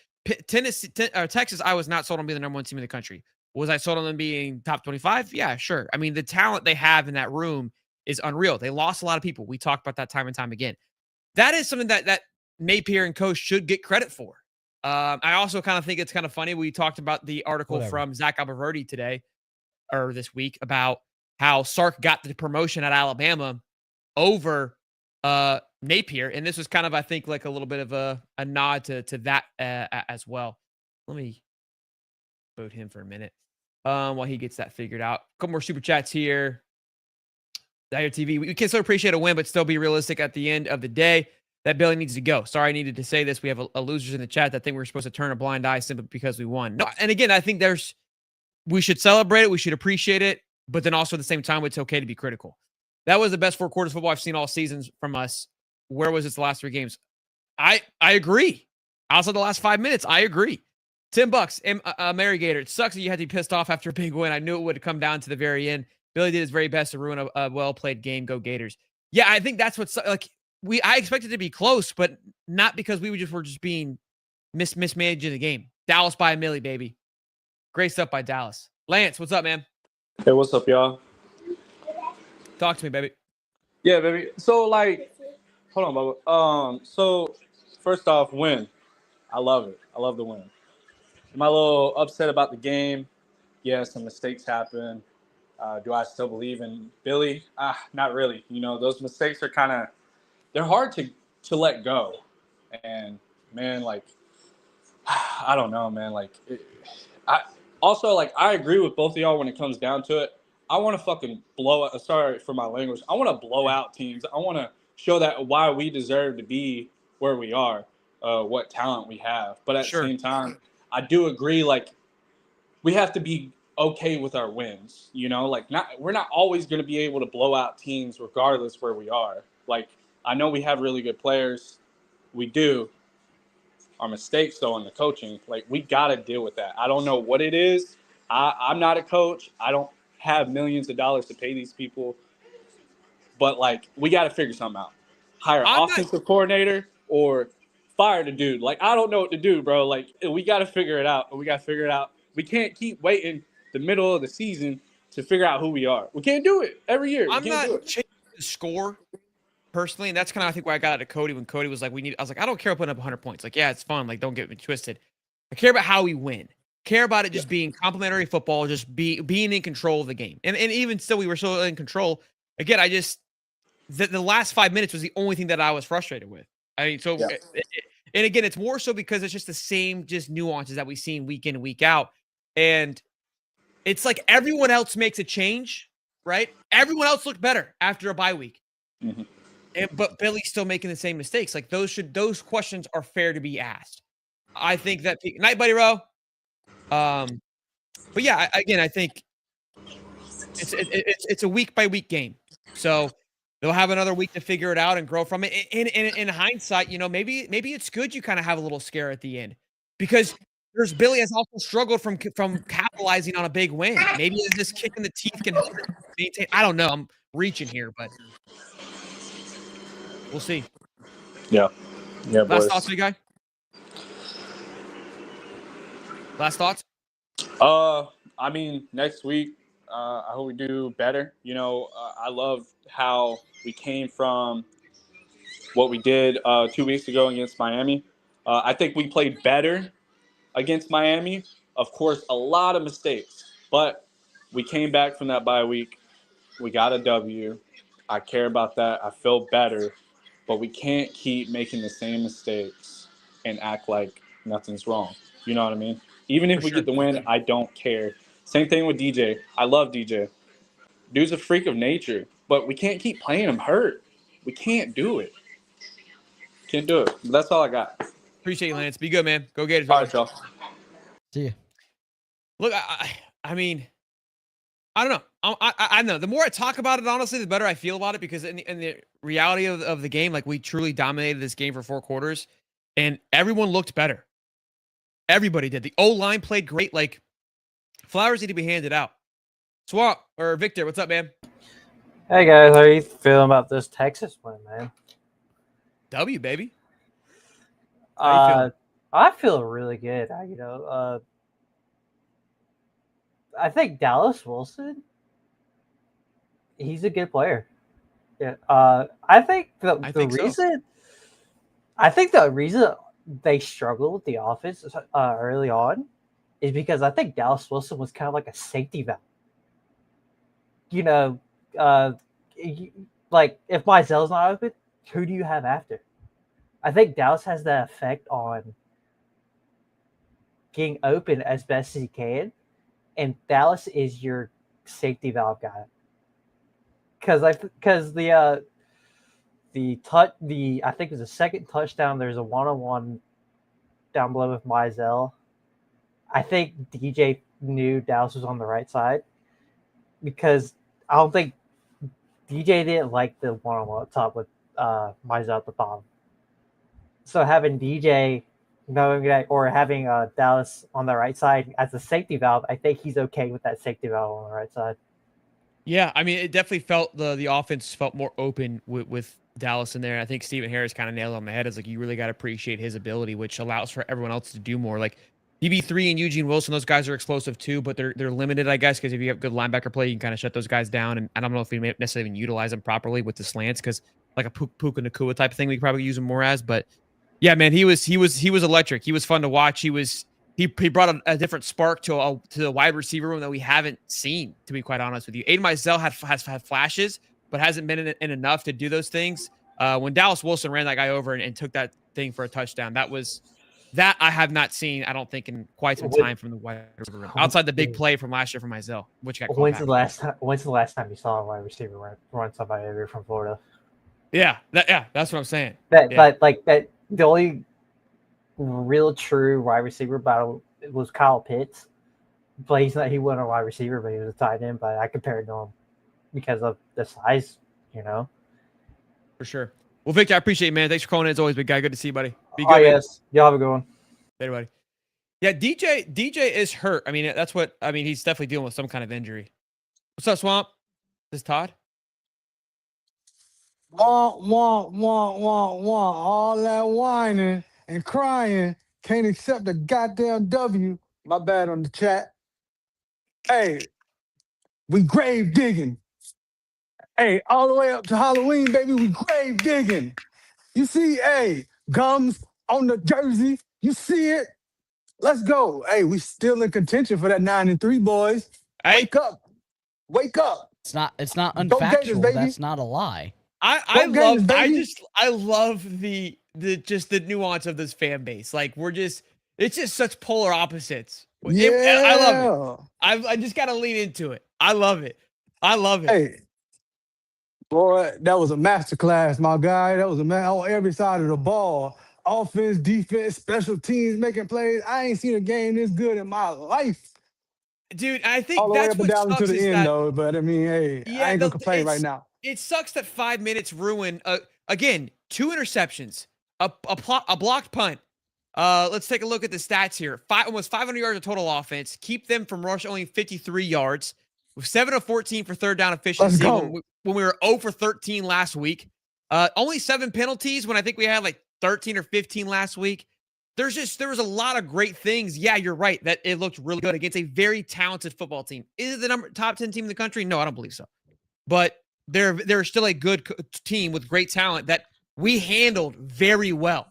A: Texas, I was not sold on being the number 1 team in the country. Was I sold on them being top 25? Yeah, sure. I mean, the talent they have in that room is unreal. They lost a lot of people. We talked about that time and time again. That is something that Napier and coach should get credit for. I also kind of think it's kind of funny. We talked about the article from Zach Alberverdi today or this week about how Sark got the promotion at Alabama over Napier. And this was kind of, I think, like a little bit of a nod to that as well. Let me vote him for a minute while he gets that figured out. A couple more super chats here. Dyer TV, we can still appreciate a win, but still be realistic at the end of the day. That Billy needs to go. Sorry, I needed to say this. We have a losers in the chat that think we're supposed to turn a blind eye simply because we won. No, and again, I think we should celebrate it. We should appreciate it. But then also at the same time, it's okay to be critical. That was the best 4 quarters of football I've seen all seasons from us. Where was it the last 3 games? I agree. Outside the last 5 minutes, I agree. $10, Mary Gator. It sucks that you had to be pissed off after a big win. I knew it would come down to the very end. Billy did his very best to ruin a well-played game. Go Gators. Yeah, I think that's what's I expected to be close, but not because we were just being mismanaging the game. Dallas by a milli, baby. Great stuff by Dallas. Lance, what's up, man?
P: Hey, what's up, y'all?
A: Talk to me, baby.
P: Yeah, baby. So, hold on, Bubba. So, first off, win. I love it. I love the win. Am I a little upset about the game? Yeah, some mistakes happen. Do I still believe in Billy? Not really. Those mistakes are they're hard to let go. And, man, I don't know, man. I agree with both of y'all when it comes down to it. I want to fucking blow out. Sorry for my language. I want to blow out teams. I want to show that why we deserve to be where we are, what talent we have. But at the same time, I do agree. We have to be okay with our wins. We're not always going to be able to blow out teams regardless where we are. I know we have really good players. We do. Our mistakes, though, in the coaching, we got to deal with that. I don't know what it is. I'm not a coach. I don't have millions of dollars to pay these people. But, we got to figure something out. Hire an offensive coordinator or fire the dude. I don't know what to do, bro. We got to figure it out. We got to figure it out. We can't keep waiting the middle of the season to figure out who we are. We can't do it every year.
A: I'm not changing the score personally, and that's kind of I think why I got it to Cody when Cody was like, I was like, I don't care about putting up 100 points. Like, yeah, it's fun. Like, don't get me twisted. I care about how we win. Care about it just being complimentary football, just being in control of the game. And even still, we were still in control. Again, the last 5 minutes was the only thing that I was frustrated with. I mean, so, and again, it's more so because it's just the same just nuances that we've seen week in and week out. And it's like everyone else makes a change, right? Everyone else looked better after a bye week. But Billy's still making the same mistakes. Like those questions are fair to be asked. I think that night, buddy Rowe. But yeah, again, I think it's a week by week game. So they'll have another week to figure it out and grow from it. In hindsight, maybe it's good you kind of have a little scare at the end because Billy has also struggled from capitalizing on a big win. Maybe this kick in the teeth can help him maintain. I don't know. I'm reaching here, but we'll see.
P: Yeah.
A: Last thoughts, you guy? Last thoughts?
P: I mean, next week, I hope we do better. I love how we came from what we did 2 weeks ago against Miami. I think we played better against Miami. Of course, a lot of mistakes, but we came back from that bye week. We got a W. I care about that. I feel better, but we can't keep making the same mistakes and act like nothing's wrong. You know what I mean? Even if we get the win, I don't care. Same thing with DJ. I love DJ. Dude's a freak of nature, but we can't keep playing him hurt. We can't do it. Can't do it. But that's all I got.
A: Appreciate you, Lance. Be good, man. Go Gators.
P: All right, y'all.
B: See ya.
A: Look, I mean, I don't know. I know. The more I talk about it, honestly, the better I feel about it because in the reality of the game, like we truly dominated this game for 4 quarters, and everyone looked better. Everybody did. The O-line played great. Like, flowers need to be handed out. Swamp or Victor, what's up, man?
Q: Hey guys, how are you feeling about this Texas win, man?
A: W, baby.
Q: I feel really good. I think Dallas Wilson, he's a good player. Yeah. I think the reason they struggled with the offense early on is because I think Dallas Wilson was kind of like a safety valve. Like if Mizell's not open, who do you have after? I think Dallas has that effect on getting open as best as he can, and Dallas is your safety valve guy. Because I think it was the second touchdown. There's a one-on-one down below with Mizell. I think DJ knew Dallas was on the right side because I don't think DJ didn't like the one-on-one up top with Mizell at the bottom. So having DJ knowing that, or having Dallas on the right side as a safety valve, I think he's okay with that safety valve on the right side.
A: Yeah, I mean, it definitely felt the offense felt more open with Dallas in there. I think Stephen Harris kind of nailed it on the head. It's like you really got to appreciate his ability, which allows for everyone else to do more. Like DB3 and Eugene Wilson, those guys are explosive too, but they're limited, I guess, because if you have good linebacker play, you can kind of shut those guys down. And I don't know if we may necessarily even utilize them properly with the slants, because like a Puka Nacua type of thing, we could probably use him more as. But yeah, man, he was electric. He was fun to watch. He brought a different spark to the wide receiver room that we haven't seen, to be quite honest with you. Aiden Mizell has had flashes, but hasn't been in enough to do those things. When Dallas Wilson ran that guy over and took that thing for a touchdown, that I have not seen, I don't think, in quite some time from the wide receiver room. Outside the big play from last year from Mizell, which got called
Q: When's
A: back.
Q: the last time you saw a wide receiver run somebody over from Florida?
A: Yeah, that's what I'm saying.
Q: The only real true wide receiver battle was Kyle Pitts, but he wasn't a wide receiver, but he was a tight end. But I compared to him because of the size,
A: For sure. Well, Victor, I appreciate it, man. Thanks for calling in as always, big guy. Good to see you, buddy. Be good.
Q: Oh, yes. Y'all have a good one.
A: Later, buddy. Yeah, DJ is hurt. I mean, he's definitely dealing with some kind of injury. What's up, Swamp? This is Todd?
R: Wah, wah, wah, wah, wah. All that whining and crying can't accept a goddamn W. My bad on the chat. Hey, we grave digging. Hey, all the way up to Halloween, baby, we grave digging. You see, hey, gums on the jersey. You see it? Let's go. Hey, we still in contention for that 9-3, boys. Wake up. Wake up.
B: It's not
R: Go Gators,
B: unfactual.
R: baby.
B: That's not a lie.
A: I
R: Go Gators,
A: love
R: baby.
A: I love the just the nuance of this fan base. Like it's just such polar opposites. I love it. I just gotta lean into it. I love it. I love it.
R: Hey, boy, that was a masterclass, my guy. That was a man on every side of the ball. Offense, defense, special teams, making plays. I ain't seen a game this good in my life.
A: Dude, I think
R: All the way
A: that's
R: up and
A: what
R: down to
A: sucks
R: the
A: is
R: end,
A: that
R: though. But I mean, hey, I ain't gonna complain right now.
A: it sucks that 5 minutes ruin again 2 interceptions, a blocked punt. Let's take a look at the stats here. Almost 500 yards of total offense. Keep them from rush only 53 yards. With 7 of 14 for third down efficiency when we were 0 for 13 last week. Only 7 penalties when I think we had like 13 or 15 last week. There was a lot of great things. Yeah, you're right that it looked really good against a very talented football team. Is it the top 10 team in the country? No, I don't believe so. But they're still a good team with great talent that we handled very well.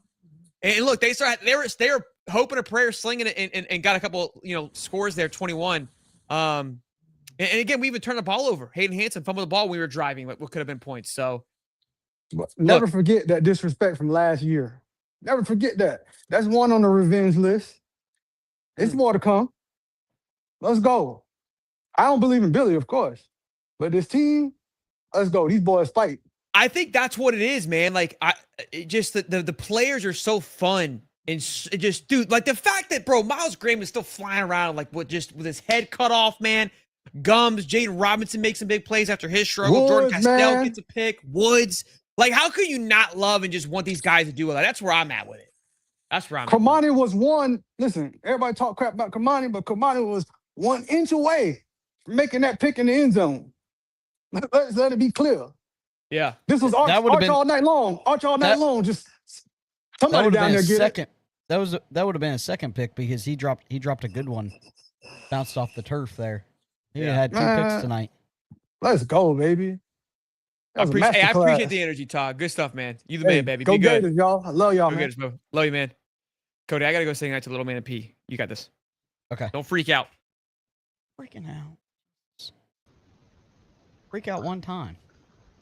A: And look, they were hoping a prayer, slinging it, and got a couple scores there, 21. And again, we even turned the ball over. Hayden Hansen fumbled the ball when we were driving, what could have been points. So
R: Never forget that disrespect from last year. Never forget that. That's one on the revenge list. It's more to come. Let's go. I don't believe in Billy, of course. But this team, let's go. These boys fight.
A: I think that's what it is, man. Like, the players are so fun. And just, dude, like the fact that, bro, Miles Graham is still flying around like with his head cut off, man. Gums, Jaden Robinson makes some big plays after his struggle. Jordan Castell gets a pick. Woods. Like, how could you not love and just want these guys to do it? Like, that's where I'm at with it. That's where I'm at.
R: Kamani was one. Listen, everybody talk crap about Kamani, but Kamani was 1 inch away from making that pick in the end zone. Let's let it be clear.
A: Yeah.
R: This was Arch all night long. Arch all night long. Just somebody down there get it.
B: That would have been a second pick because he dropped a good one. Bounced off the turf there. He had 2 picks tonight.
R: Let's go, baby.
A: I appreciate the energy, Todd. Good stuff, man. You the man, baby.
R: Go
A: Be good.
R: Gators, y'all. I love y'all,
A: Go
R: man.
A: Gators, bro. Love you, man. Cody, I gotta go say goodnight to little man and P. You got this.
B: Okay.
A: Don't freak out.
B: Freaking out. Freak out one time.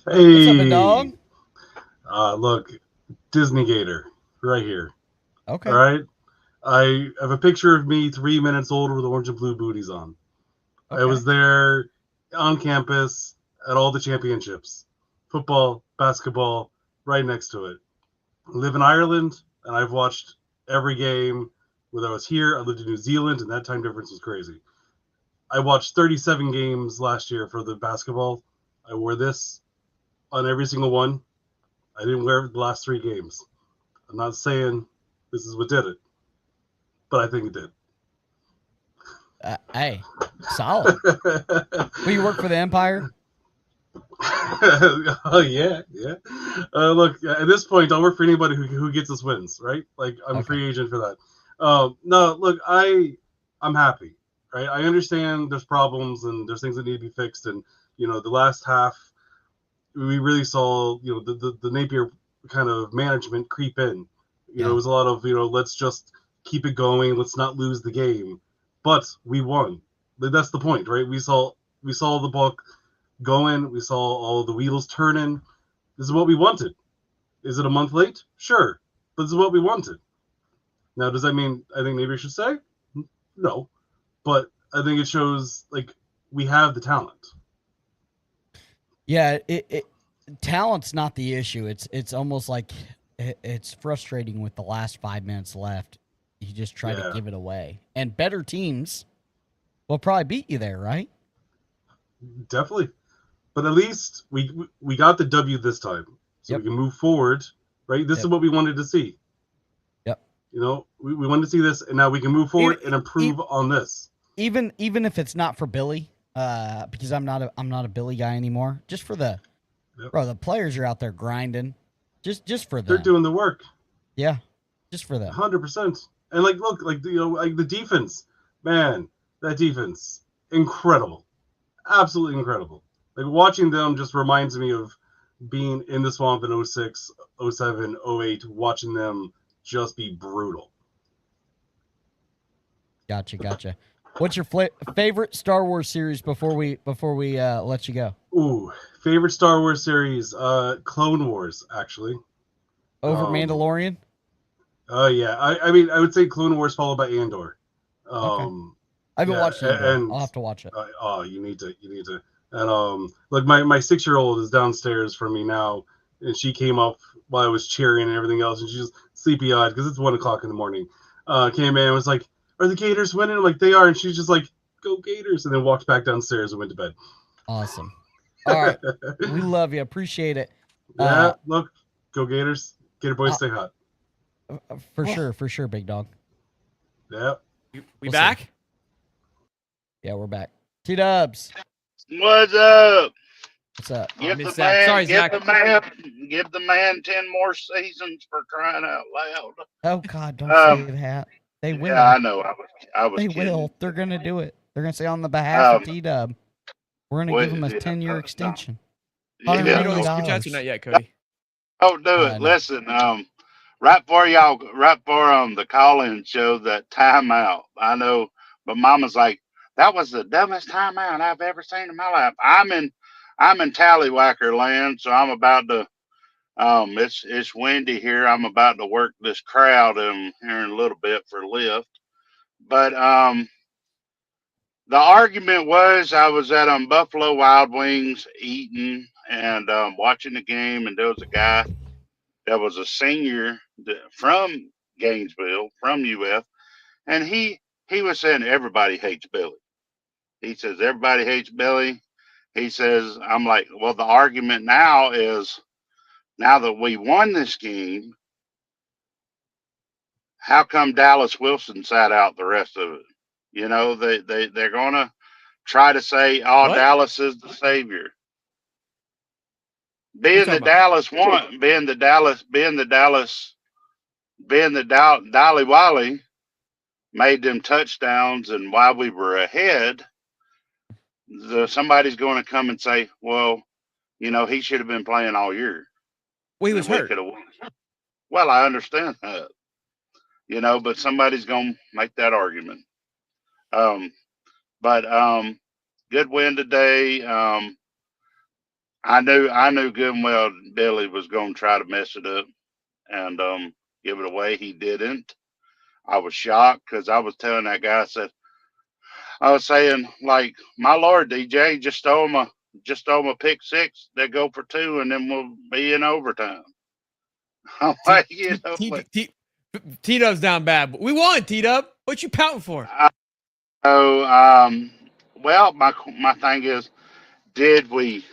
S: Hey.
B: What's up, big dog?
S: Look, Disney Gator, right here.
B: Okay.
S: All right. I have a picture of me 3 minutes old with orange and blue booties on.
B: Okay.
S: I was there on campus at all the championships. Football, basketball, right next to it. I live in Ireland, and I've watched every game. When I was here, I lived in New Zealand, and that time difference was crazy. I watched 37 games last year for the basketball. I wore this on every single one. I didn't wear it the last 3 games. I'm not saying this is what did it, but I think it did.
B: Hey, solid. Will you work for the Empire?
S: Oh yeah. Look, at this point, I'll work for anybody who gets us wins, right? Like I'm a free agent for that. No, look, I'm happy, right? I understand there's problems and there's things that need to be fixed, and the last half we really saw the Napier kind of management creep in. It was a lot of let's just keep it going, let's not lose the game, but we won. That's the point, right? We saw the ball going. We saw all the wheels turning. This is what we wanted. Is it a month late? Sure. But this is what we wanted. Now, does that mean I think Napier should stay? No. But I think it shows, like, we have the talent.
B: Yeah, talent's not the issue. It's almost like it's frustrating with the last 5 minutes left. You just try to give it away. And better teams will probably beat you there, right?
S: Definitely. But at least we got the W this time, so we can move forward, right? This is what we wanted to see.
B: Yep.
S: We wanted to see this, and now we can move forward and improve on this.
B: Even if it's not for Billy, because I'm not a Billy guy anymore. Just for the the players are out there grinding, just for them.
S: They're doing the work.
B: Yeah, just for them.
S: 100%. And look, like the defense, man, that defense, incredible. Absolutely incredible. Like watching them just reminds me of being in the swamp in 06, 07, 08, watching them just be brutal.
B: Gotcha. What's your favorite Star Wars series before we let you go?
S: Ooh, favorite Star Wars series, Clone Wars, actually.
B: Over Mandalorian?
S: Yeah. I mean, I would say Clone Wars followed by Andor.
B: Okay. I haven't watched Andor.
S: And
B: I'll have to watch it.
S: You need to. And look, my 6-year-old is downstairs from me now, and she came up while I was cheering and everything else, and she's sleepy eyed because it's 1 o'clock in the morning. Came in and was like, "Are the Gators winning?" I'm like, "They are," and she's just like, "Go Gators!" and then walked back downstairs and went to bed.
B: Awesome. All right, we love you. Appreciate it.
S: Yeah, look, go Gators. Gator boys stay hot.
B: For sure, big dog.
S: Yeah.
A: We back?
B: Yeah, we're back. T-Dubs.
T: What's up?
B: What's up?
T: Give
A: Miss
T: the
A: Zach.
T: man,
A: Sorry,
T: give
A: Zach.
T: the man 10 more seasons for crying out loud.
B: Oh God, don't say that. They will.
T: Yeah, I know. I was
B: They
T: kidding.
B: will. They're gonna do it. They're gonna say on the behalf of T-Dub, we're gonna give him a 10-year extension.
T: Yeah,
A: You don't super chats or not yet, Cody?
T: Oh, do it. Listen, right for the call-in show, that timeout. I know, but Mama's like, that was the dumbest timeout I've ever seen in my life. I'm in Tallywhacker land, so I'm about to. It's windy here. I'm about to work this crowd here in a little bit for Lyft. But the argument was I was at Buffalo Wild Wings eating and watching the game, and there was a guy that was a senior from Gainesville, from UF, and he was saying everybody hates Billy. He says everybody hates Billy. He says, I'm like, well, the argument now is, now that we won this game, how come Dallas Wilson sat out the rest of it? You know, they're gonna try to say, oh,
A: What?
T: Dallas is the savior. Being the Dolly Wally made them touchdowns, and while we were ahead, somebody's going to come and say, well, you know, he should have been playing all year.
A: Well, he was hurt.
T: Well, I understand that, you know, but somebody's going to make that argument. But good win today. I knew good and well Billy was going to try to mess it up and give it away. He didn't. I was shocked because I was telling that guy, I was saying, like, my Lord, DJ, just throw him a pick six. They go for 2, and then we'll be in overtime. I'm like, you know,
A: T-Dub's down bad, but we won, T-Dub. What you pouting for?
T: Well, my thing is, did we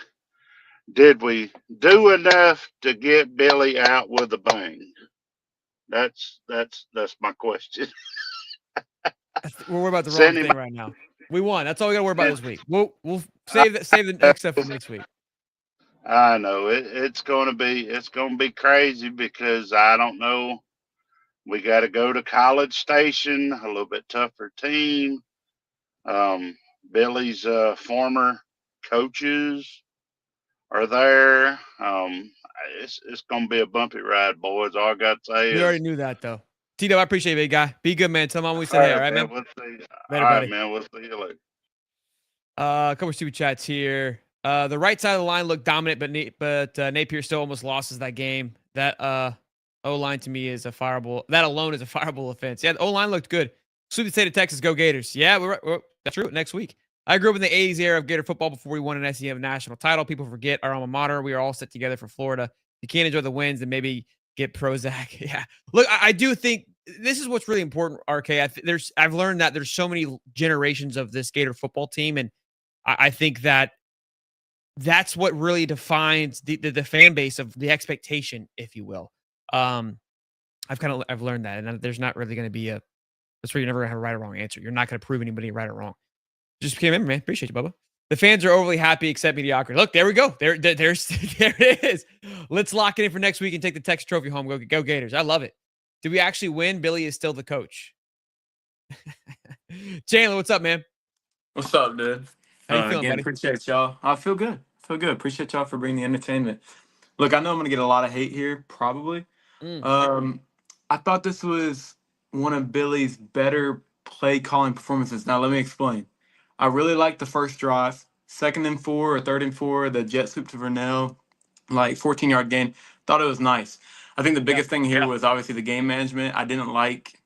T: do enough to get Billy out with a bang? That's my question.
A: We're worried about the wrong thing right now. We won. That's all we got to worry about this week. We'll save the next stuff for next week.
T: I know it's going to be crazy because I don't know. We got to go to College Station, a little bit tougher team. Billy's former coaches are there. It's going to be a bumpy ride, boys. All I got to say is.
A: We already knew that, though. Tito, I appreciate you, big guy. Be good, man. Tell mom we said hey, all right, man?
T: We'll see.
A: Later,
T: all
A: buddy.
T: right, man. We'll see you later.
A: A couple of stupid chats here. The right side of the line looked dominant, but Napier still almost loses that game. That O-line to me is a fireable. That alone is a fireable offense. Yeah, the O-line looked good. Sweep the state of Texas. Go Gators. Yeah, that's true. Next week. I grew up in the 80s era of Gator football before we won an SEM national title. People forget our alma mater. We are all set together for Florida. You can't enjoy the wins and maybe get Prozac. Yeah. Look, I do think this is what's really important, RK. I've learned that there's so many generations of this Gator football team, and I think that's what really defines the fan base of the expectation, if you will. I've learned that, and there's not really going to be that's where you're never going to have a right or wrong answer. You're not going to prove anybody right or wrong. Just came in, man. Appreciate you, Bubba. The fans are overly happy except mediocrity. Look, there we go. There it is. Let's lock it in for next week and take the Texas Trophy home. Go Gators. I love it. Did we actually win? Billy is still the coach. Chandler, what's up, man?
U: What's up, dude?
A: How you feeling,
U: again,
A: buddy?
U: appreciate y'all. I feel good. Feel good. Appreciate y'all for bringing the entertainment. Look, I know I'm gonna get a lot of hate here, probably. I thought this was one of Billy's better play calling performances. Now let me explain. I really liked the first drive, 2nd and 4 or 3rd and 4, the jet sweep to Vernell, like 14-yard gain. Thought it was nice. I think the biggest thing here was obviously the game management. I didn't like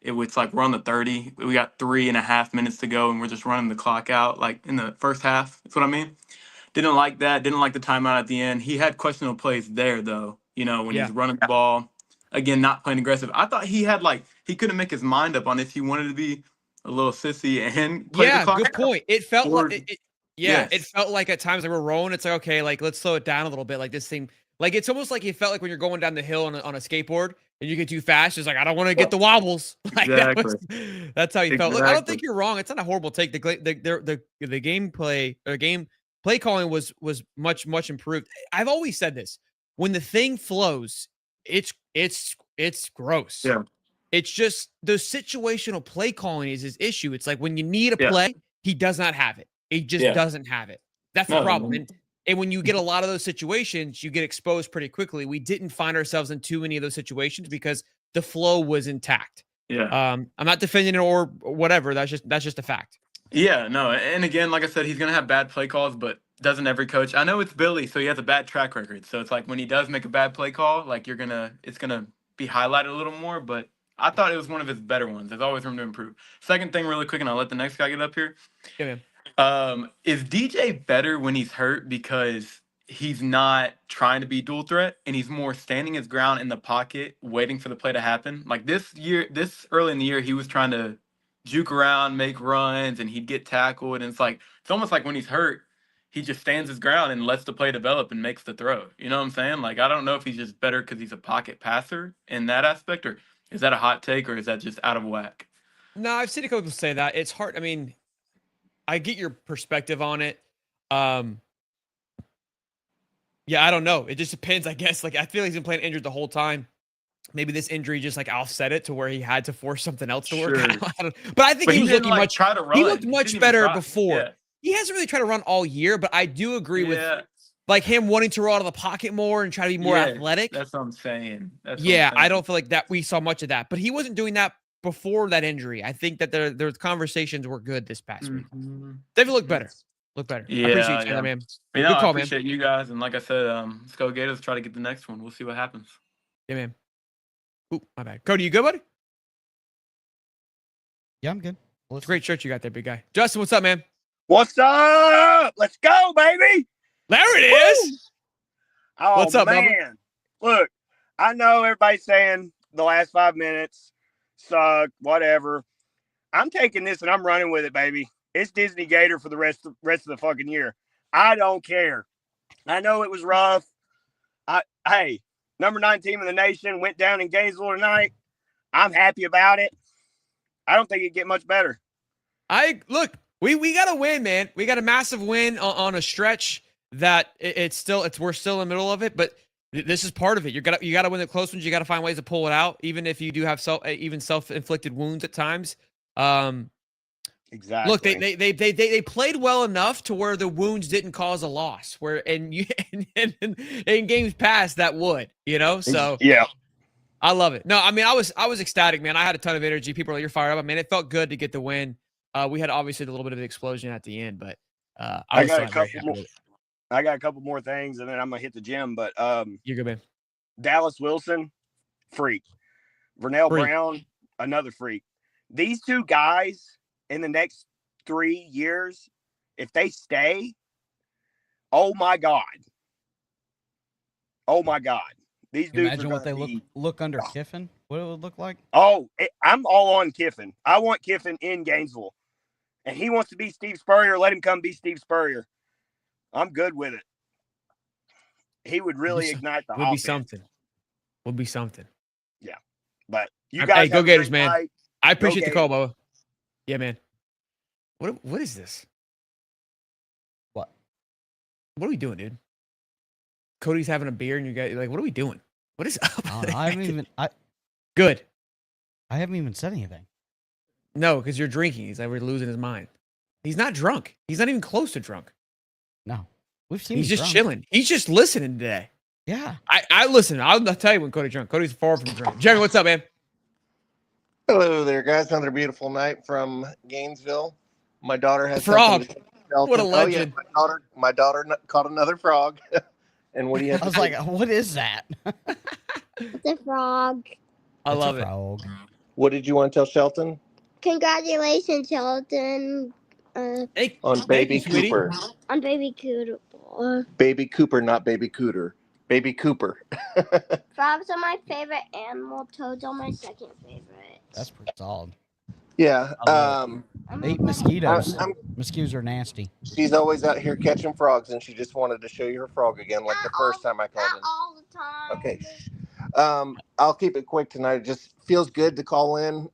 U: it. Was like we're on the 30. We got 3.5 minutes to go, and we're just running the clock out like in the first half. That's what I mean. Didn't like that. Didn't like the timeout at the end. He had questionable plays there, though. You know, when he's running the ball, again, not playing aggressive. I thought he had he couldn't make his mind up on if he wanted to be a little sissy and play the clock.
A: Good point. It felt
U: Or-
A: like it
U: Yes.
A: felt like at times like we're rolling. It's like, okay, like let's slow it down a little bit. Like this thing, like it's almost like it felt like when you're going down the hill on a skateboard and you get too fast. It's like I don't want to get the wobbles. Like that's how you felt. Look, I don't think you're wrong. It's not a horrible take. The gameplay or game play calling was much improved. I've always said this: when the thing flows, it's gross.
U: Yeah.
A: It's just the situational play calling is his issue. It's like when you need a play, he does not have it. He just doesn't have it. That's the problem. And when you get a lot of those situations, you get exposed pretty quickly. We didn't find ourselves in too many of those situations because the flow was intact.
U: Yeah.
A: I'm not defending it or whatever. That's just a fact.
U: Yeah, no. And again, like I said, he's going to have bad play calls, but doesn't every coach? I know it's Billy, so he has a bad track record. So it's like when he does make a bad play call, like it's going to be highlighted a little more, but I thought it was one of his better ones. There's always room to improve. Second thing really quick, and I'll let the next guy get up here.
A: Yeah, man.
U: Is DJ better when he's hurt because he's not trying to be dual threat and he's more standing his ground in the pocket, waiting for the play to happen? Like this early in the year, he was trying to juke around, make runs, and he'd get tackled. And it's almost like when he's hurt, he just stands his ground and lets the play develop and makes the throw. You know what I'm saying? Like, I don't know if he's just better because he's a pocket passer in that aspect, or is that a hot take, or is that just out of whack?
A: No, I've seen a couple people say that. It's hard. I mean, I get your perspective on it. Yeah, I don't know. It just depends, I guess. Like, I feel like he's been playing injured the whole time. Maybe this injury just offset it to where he had to force something else to work out. But I think he was looking much.
U: Try to run.
A: He looked much better before.
U: Yeah.
A: He hasn't really tried to run all year, but I do agree with him wanting to roll out of the pocket more and try to be more athletic.
U: That's what I'm saying.
A: I don't feel like that we saw much of that, but he wasn't doing that before that injury. I think that their conversations were good this past week. They've looked better.
U: Yeah,
A: I appreciate you, man.
U: Good
A: call,
U: I appreciate you guys, and like I said, let's go Gators. Try to get the next one. We'll see what happens.
A: Yeah, man. Ooh, my bad. Cody, you good, buddy?
B: Yeah, I'm good.
A: It's a great shirt you got there, big guy. Justin, what's up, man?
C: What's up? Let's go, baby.
A: There it is.
C: Oh,
A: what's up,
C: man?
A: Bubba?
C: Look, I know everybody's saying the last 5 minutes suck, whatever. I'm taking this and I'm running with it, baby. It's Disney Gator for the rest of the fucking year. I don't care. I know it was rough. Hey, number 9 team in the nation went down in Gainesville tonight. I'm happy about it. I don't think it'd get much better.
A: We got to win, man. We got a massive win on a stretch that we're still in the middle of it, but this is part of it. You got to win the close ones. You got to find ways to pull it out, even if you do have self-inflicted wounds at times.
C: Exactly.
A: Look, they played well enough to where the wounds didn't cause a loss. In games past that would, so
C: yeah.
A: I love it. No, I mean I was ecstatic, man. I had a ton of energy. People are like, you're fired up. I mean, it felt good to get the win. We had obviously a little bit of an explosion at the end, but I got
C: a couple more things, and then I'm gonna hit the gym. But
A: you're good, man.
C: Dallas Wilson, freak. Vernell Brown, another freak. These two guys in the next 3 years, if they stay, oh my God. These dudes
B: imagine what they look under Kiffin. What it would look like.
C: I'm all on Kiffin. I want Kiffin in Gainesville, and he wants to be Steve Spurrier. Let him come be Steve Spurrier. I'm good with it. He would really ignite the offense.
A: Would be something.
C: Yeah, but you guys
A: go Gators, man.
C: Night.
A: I appreciate the call, Bubba. Yeah, man. What is this?
B: What
A: are we doing, dude? Cody's having a beer, and you guys like, what are we doing? What is up?
B: I haven't even.
A: Good.
B: I haven't even said anything.
A: No, because you're drinking. He's like, we're losing his mind. He's not drunk. He's not even close to drunk.
B: No. We've seen
A: He's
B: him
A: just
B: drunk.
A: chilling. He's just listening today.
B: Yeah.
A: I listen. I'll tell you when Cody's drunk. Cody's far from drunk. Jeremy, what's up, man?
D: Hello there, guys. Another beautiful night from Gainesville. My daughter has
A: Frog.
D: something to
A: What a
D: Shelton. Oh yeah,
A: legend.
D: my daughter caught another frog. And what do you have
B: I
D: to
B: was
D: say?
B: like, what is that?
V: It's a frog.
A: I love
B: it.
D: What did you want to tell Shelton?
V: Congratulations, Shelton.
D: On baby Cooper.
V: On baby Cooper.
D: Baby Cooper, not baby Cooter. Baby Cooper.
V: Frogs are my favorite animal. Toads are my second favorite.
B: That's pretty solid.
D: Yeah.
B: Ate mosquitoes.
D: I'm-
B: Mosquitoes are nasty.
D: She's always out here catching frogs, and she just wanted to show you her frog again, like the first time I called in.
V: All the time.
D: Okay. I'll keep it quick tonight. It just feels good to call in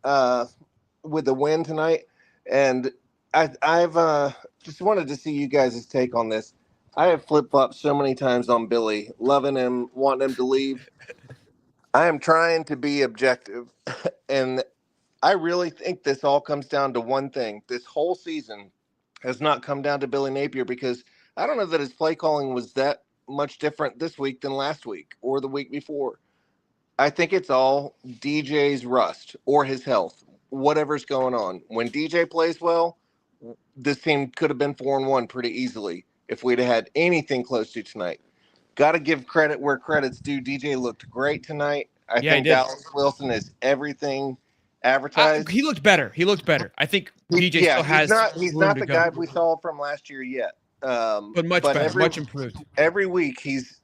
D: with the win tonight, and I've just wanted to see you guys' take on this. I have flip-flopped so many times on Billy, loving him, wanting him to leave. I am trying to be objective, and I really think this all comes down to one thing. This whole season has not come down to Billy Napier, because I don't know that his play calling was that much different this week than last week or the week before. I think it's all DJ's rust or his health, whatever's going on. When DJ plays well, this team could have been 4-1 pretty easily if we'd have had anything close to tonight. Got to give credit where credit's due. DJ looked great tonight. I
A: Yeah, he
D: think
A: did.
D: Dallas Wilson is everything advertised.
A: He looked better. I think DJ still has.
D: He's
A: room
D: not
A: to
D: the
A: go.
D: guy we saw from last year yet.
A: But much better, much improved.
D: Every week he's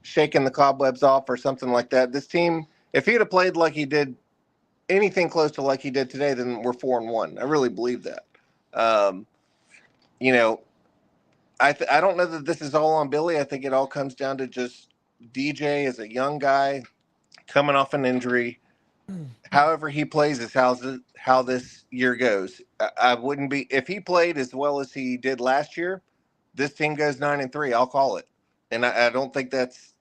D: shaking the cobwebs off or something like that. This team, if he'd have played like he did, anything close to like he did today, then we're 4-1. I really believe that. I don't know that this is all on Billy. I think it all comes down to just DJ as a young guy coming off an injury. However he plays is how this year goes. I wouldn't be, if he played as well as he did last year, this team goes 9-3. I'll call it, and I don't think that's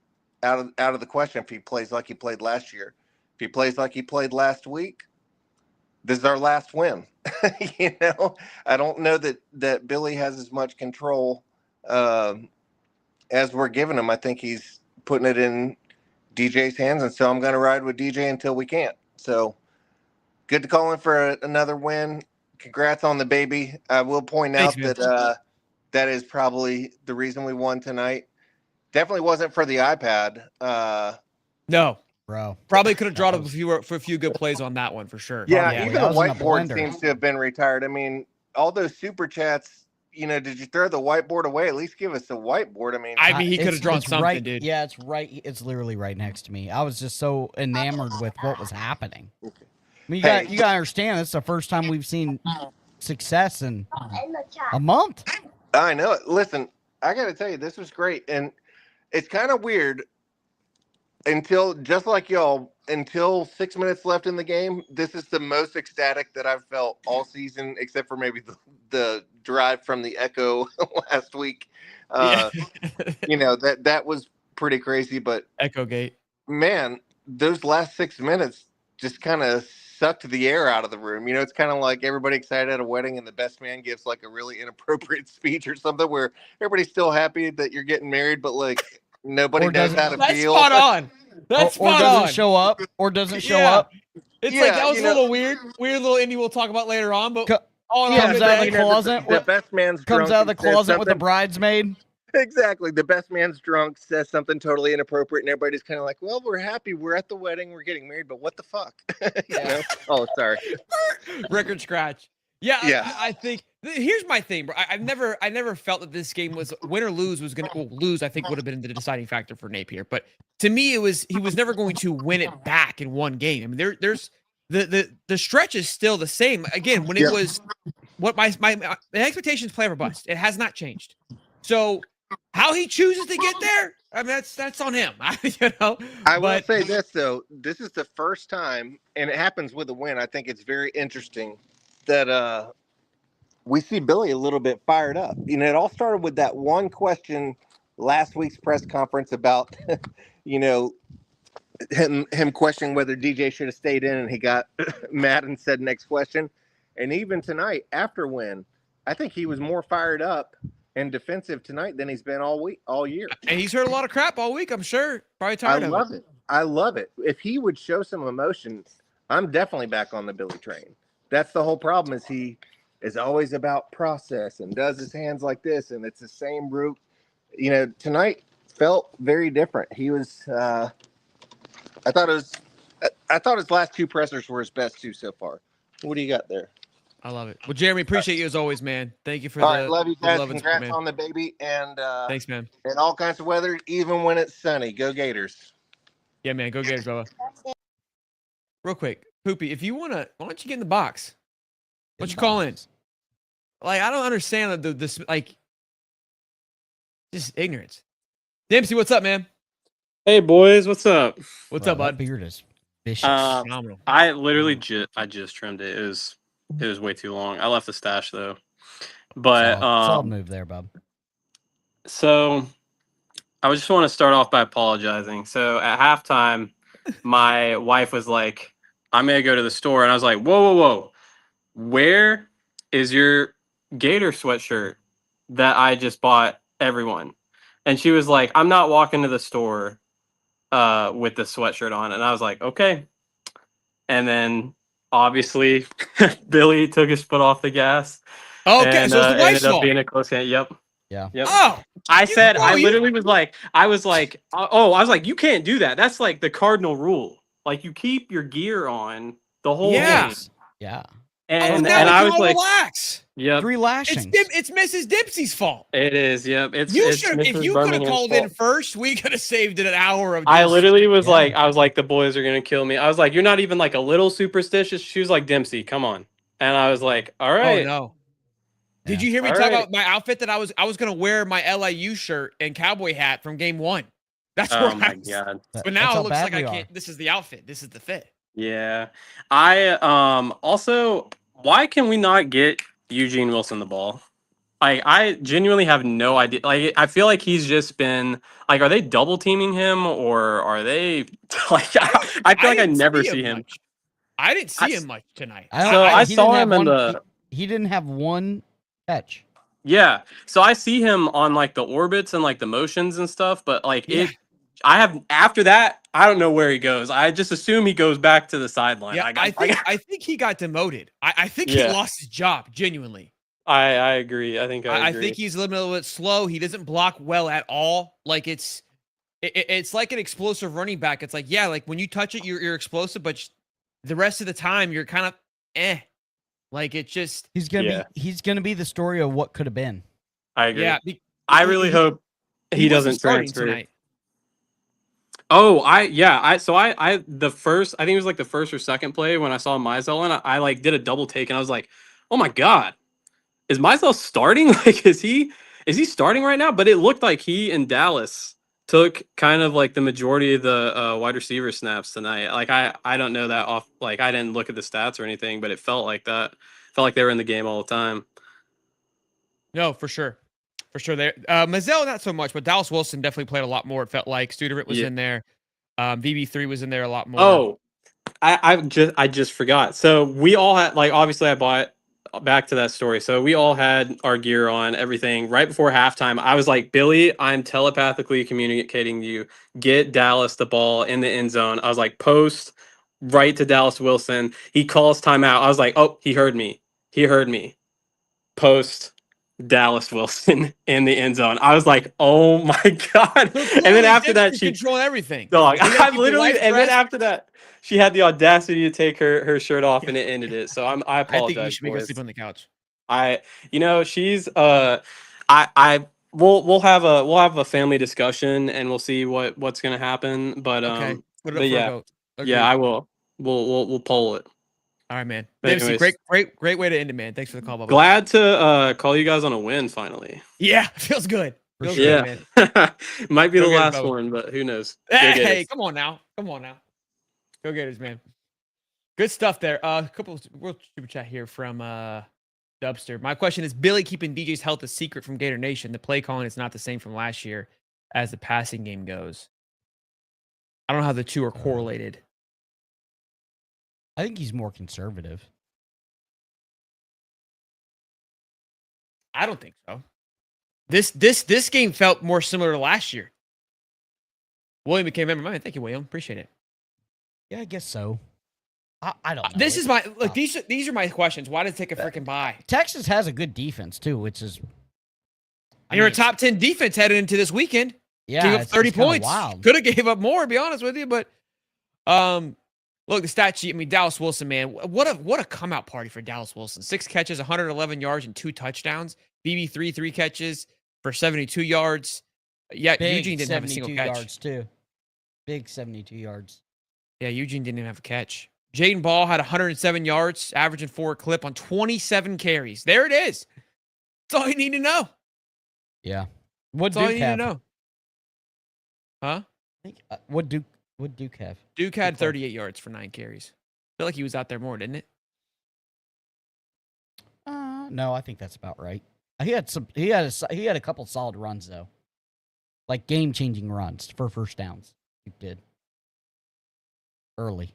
D: out of the question if he plays like he played last year. If he plays like he played last week, this is our last win. I don't know that Billy has as much control as we're giving him. I think he's putting it in DJ's hands, and so I'm going to ride with DJ until we can't. So good to call in for another win. Congrats on the baby. I will point out that that is probably the reason we won tonight. Definitely wasn't for the iPad.
A: No,
B: bro.
A: Probably could have drawn up for a few good plays on that one for sure.
D: Even the whiteboard seems to have been retired. I mean, all those super chats. Did you throw the whiteboard away? At least give us the whiteboard. I mean,
A: he could have drawn something,
B: right,
A: dude.
B: Yeah, it's right. It's literally right next to me. I was just so enamored with what was happening. I mean, you gotta understand. This is the first time we've seen success in a month.
D: I know it. Listen, I got to tell you, this was great, and it's kind of weird. Until, just like y'all, until 6 minutes left in the game, this is the most ecstatic that I've felt all season, except for maybe the drive from the Echo last week. That was pretty crazy, but
A: Echo Gate.
D: Man, those last 6 minutes just kind of sucked the air out of the room. It's kind of like everybody excited at a wedding and the best man gives like a really inappropriate speech or something where everybody's still happy that you're getting married, but like nobody knows how to feel.
A: That's spot on. That's spot on.
B: Or doesn't show up. Or doesn't show up.
A: It's like that was a little weird little indie we'll talk about later on, but all in all,
B: comes out of the closet.
D: The best man's
B: comes
D: drunk
B: out of the
D: and says
B: closet with the
D: something.
B: bridesmaid.
D: Exactly. The best man's drunk, says something totally inappropriate, and everybody's kind of like, well, we're happy. We're at the wedding. We're getting married, but what the fuck? Oh, sorry.
A: Record scratch. Yeah.
D: Yeah.
A: I think here's my thing, bro. I never felt that this game was win or lose was going to lose. I think would have been the deciding factor for Napier. But to me, he was never going to win it back in one game. I mean, there's the stretch is still the same. Again, when it was what my expectations play or bust. It has not changed. So how he chooses to get there, I mean, that's on him.
D: I will say this though: this is the first time, and it happens with a win. I think it's very interesting that we see Billy a little bit fired up. It all started with that one question last week's press conference about, him questioning whether DJ should have stayed in, and he got mad and said next question. And even tonight, after win, I think he was more fired up and defensive tonight than he's been all week, all year.
A: And he's heard a lot of crap all week, I'm sure. Probably tired of it.
D: I love it. I love it. If he would show some emotion, I'm definitely back on the Billy train. That's the whole problem, is he is always about process and does his hands like this, and it's the same route. You know, tonight felt very different. He was I thought his last two pressers were his best two so far. What do you got there?
A: I love it. Well, Jeremy, appreciate you as always, man. Thank you for
D: All right, love you guys.
A: love and support,
D: Congrats
A: man.
D: on the baby, and
A: Thanks, man.
D: In all kinds of weather, even when it's sunny. Go Gators.
A: Yeah, man. Go Gators, Bubba. Real quick, Poopy, if you wanna, why don't you get in the box? Why don't you call in? Like, I don't understand this, like, just ignorance. Dempsey, what's up, man?
F: Hey boys, what's up?
A: What's up, bud?
B: That beard is vicious.
A: Phenomenal.
F: I literally I just trimmed it. It was way too long. I left the stash though. But
B: solid move there, bub.
F: So I just want to start off by apologizing. So at halftime, my wife was like, "I'm gonna go to the store," and I was like, "Whoa, whoa, whoa! Where is your Gator sweatshirt that I just bought everyone?" And she was like, "I'm not walking to the store with the sweatshirt on," and I was like, "Okay." And then obviously Billy took his foot off the gas.
A: Okay,
F: and,
A: so it's the wife's
F: ended up
A: fault.
F: being a close game. Yep.
B: Yeah.
F: Yep.
A: Oh,
F: I said, I
A: you-
F: literally was like, I was like, you can't do that. That's like the cardinal rule. Like you keep your gear on the whole game.
B: Yeah.
F: And
A: now we
F: I
A: can
F: was
A: all
F: like,
A: relax.
F: yep.
B: 3 lashings.
A: It's Mrs. Dempsey's fault.
F: It is. Yep. It's
A: You
F: it's
A: should. If
F: Mrs.
A: you could have
F: Birmingham's
A: called
F: fault.
A: in first, we could have saved it an hour of.
F: I
A: just-
F: literally was like, I was like, the boys are gonna kill me. I was like, you're not even like a little superstitious. She was like, Dempsey, come on. And I was like, all right.
A: Oh no. Did you hear me
F: All
A: talk
F: right.
A: about my outfit that I was gonna wear my LIU shirt and cowboy hat from game 1? That's
F: Oh
A: where
F: my
A: I was.
F: God.
A: But now it looks like I can't. This is the outfit. This is the fit.
F: Yeah. I also, why can we not get Eugene Wilson the ball? I genuinely have no idea. Like I feel like he's just been like, are they double teaming him or are they like I feel like I
A: didn't
F: never
A: see
F: see
A: him
F: him.
A: much. I didn't see him much tonight.
F: I
B: he
F: saw
B: didn't
F: him
B: have
F: in the
B: he didn't have one catch.
F: Yeah. So I see him on like the orbits and like the motions and stuff, but like I have after that, I don't know where he goes. I just assume he goes back to the sideline.
A: Yeah, I think he got demoted. I think he
F: Yeah.
A: lost his job, genuinely.
F: I agree. I think I
A: I
F: agree.
A: think he's a little bit slow. He doesn't block well at all. Like it's like an explosive running back. It's like, yeah, like when you touch it, you're explosive, but the rest of the time you're kind of Like it just
B: he's gonna be the story of what could have been.
F: I agree.
A: Yeah,
F: I really hope he
A: wasn't
F: doesn't
A: starting
F: transfer.
A: tonight.
F: Oh, I the first, I think it was like the first or second play when I saw Mizell, and I like did a double take and I was like, oh my God, is Mizell starting? Like, is he starting right now? But it looked like he and Dallas took kind of like the majority of the wide receiver snaps tonight. Like I don't know that off, like I didn't look at the stats or anything, but it felt like that. Felt like they were in the game all the time.
A: No, for sure. For sure. There, Mazzell, not so much, but Dallas Wilson definitely played a lot more. It felt like Studerant was in there. VB3 was in there a lot more.
F: Oh, I just forgot. So we all had, like, obviously I bought, back to that story. So we all had our gear on, everything. Right before halftime, I was like, Billy, I'm telepathically communicating to you. Get Dallas the ball in the end zone. I was like, post right to Dallas Wilson. He calls timeout. I was like, oh, he heard me. He heard me. Post Dallas Wilson in the end zone. I was like, oh my God. And then after that, she
A: controlled everything.
F: Dog,
A: You gotta
F: I
A: keep your
F: literally,
A: life
F: and then
A: dressed.
F: after that, she had the audacity to take her shirt off and it ended it. So I
A: I
F: apologize.
A: think you should make her
F: boys.
A: sleep on the couch.
F: She's we'll have a family discussion and we'll see what's gonna happen. But
A: Okay. Put it up
F: but
A: for a
F: yeah,
A: vote.
F: yeah, I will. We'll poll it.
A: All right, man.
F: But
A: Dempsey,
F: anyways,
A: great way to end it, man. Thanks for the call, Bubba.
F: glad to call you guys on a win finally.
A: Yeah, feels good. Feels
F: Yeah,
A: good, man.
F: might be
A: Go
F: the
A: Gators,
F: last
A: Bubba.
F: one, but who knows? Go
A: Hey,
F: Gators.
A: come on now. Go Gators, man. Good stuff there. A couple real super chat here from Dubster. My question is, Billy keeping DJ's health a secret from Gator Nation. The play calling is not the same from last year as the passing game goes. I don't know how the two are correlated.
B: I think he's more conservative.
A: I don't think so. This game felt more similar to last year. William became member of mine. Thank you, William. Appreciate it.
B: Yeah, I guess so. I don't know.
A: This is my look. These are my questions. Why did it take a freaking bye?
B: Texas has a good defense too, which is.
A: You're a top 10 defense headed into this weekend.
B: Yeah,
A: gave up 30 points.
B: Wild.
A: Could have gave up more, to be honest with you. But look, the stat sheet. I mean, Dallas Wilson, man, what a come out party for Dallas Wilson. 6 catches, 111 yards, and 2 touchdowns. BB3 3 catches for 72 yards. Yeah,
B: Big
A: Eugene didn't have a single catch.
B: Yards too. Big 72 yards.
A: Yeah, Eugene didn't even have a catch. Jaden Ball had 107 yards, averaging 4 a clip on 27 carries. There it is. That's all you need to know.
B: Yeah. What
A: That's all
B: Duke
A: you need
B: have?
A: to know. Huh?
B: What Duke have?
A: Duke had 38 yards for 9 carries. I feel like he was out there more, didn't it?
B: No, I think that's about right. He had a couple solid runs though. Like game-changing runs for first downs. He did. Early.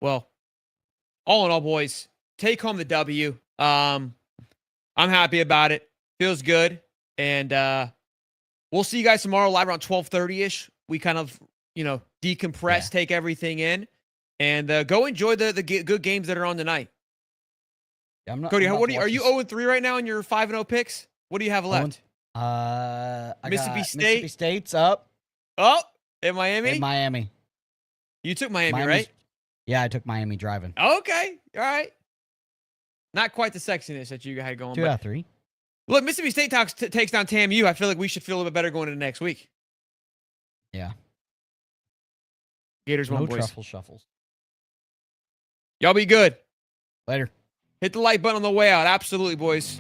A: Well, all in all, boys, take home the W. I'm happy about it. Feels good. And we'll see you guys tomorrow live around 12:30-ish. We kind of, decompress, take everything in, and go enjoy the good games that are on tonight.
B: Yeah,
A: Cody, are you 0-3 right now in your 5-0 picks? What do you have left?
B: Mississippi State's up.
A: Oh, in Miami?
B: In Miami.
A: You took Miami, right?
B: Yeah, I took Miami driving.
A: Okay. All right. Not quite the sexiness that you had going.
B: 2 out of 3.
A: Look, Mississippi State takes down TAMU. I feel like we should feel a little bit better going into next week.
B: Yeah.
A: Gators won, boys.
B: Truffle shuffles.
A: Y'all be good.
B: Later.
A: Hit the like button on the way out. Absolutely, boys.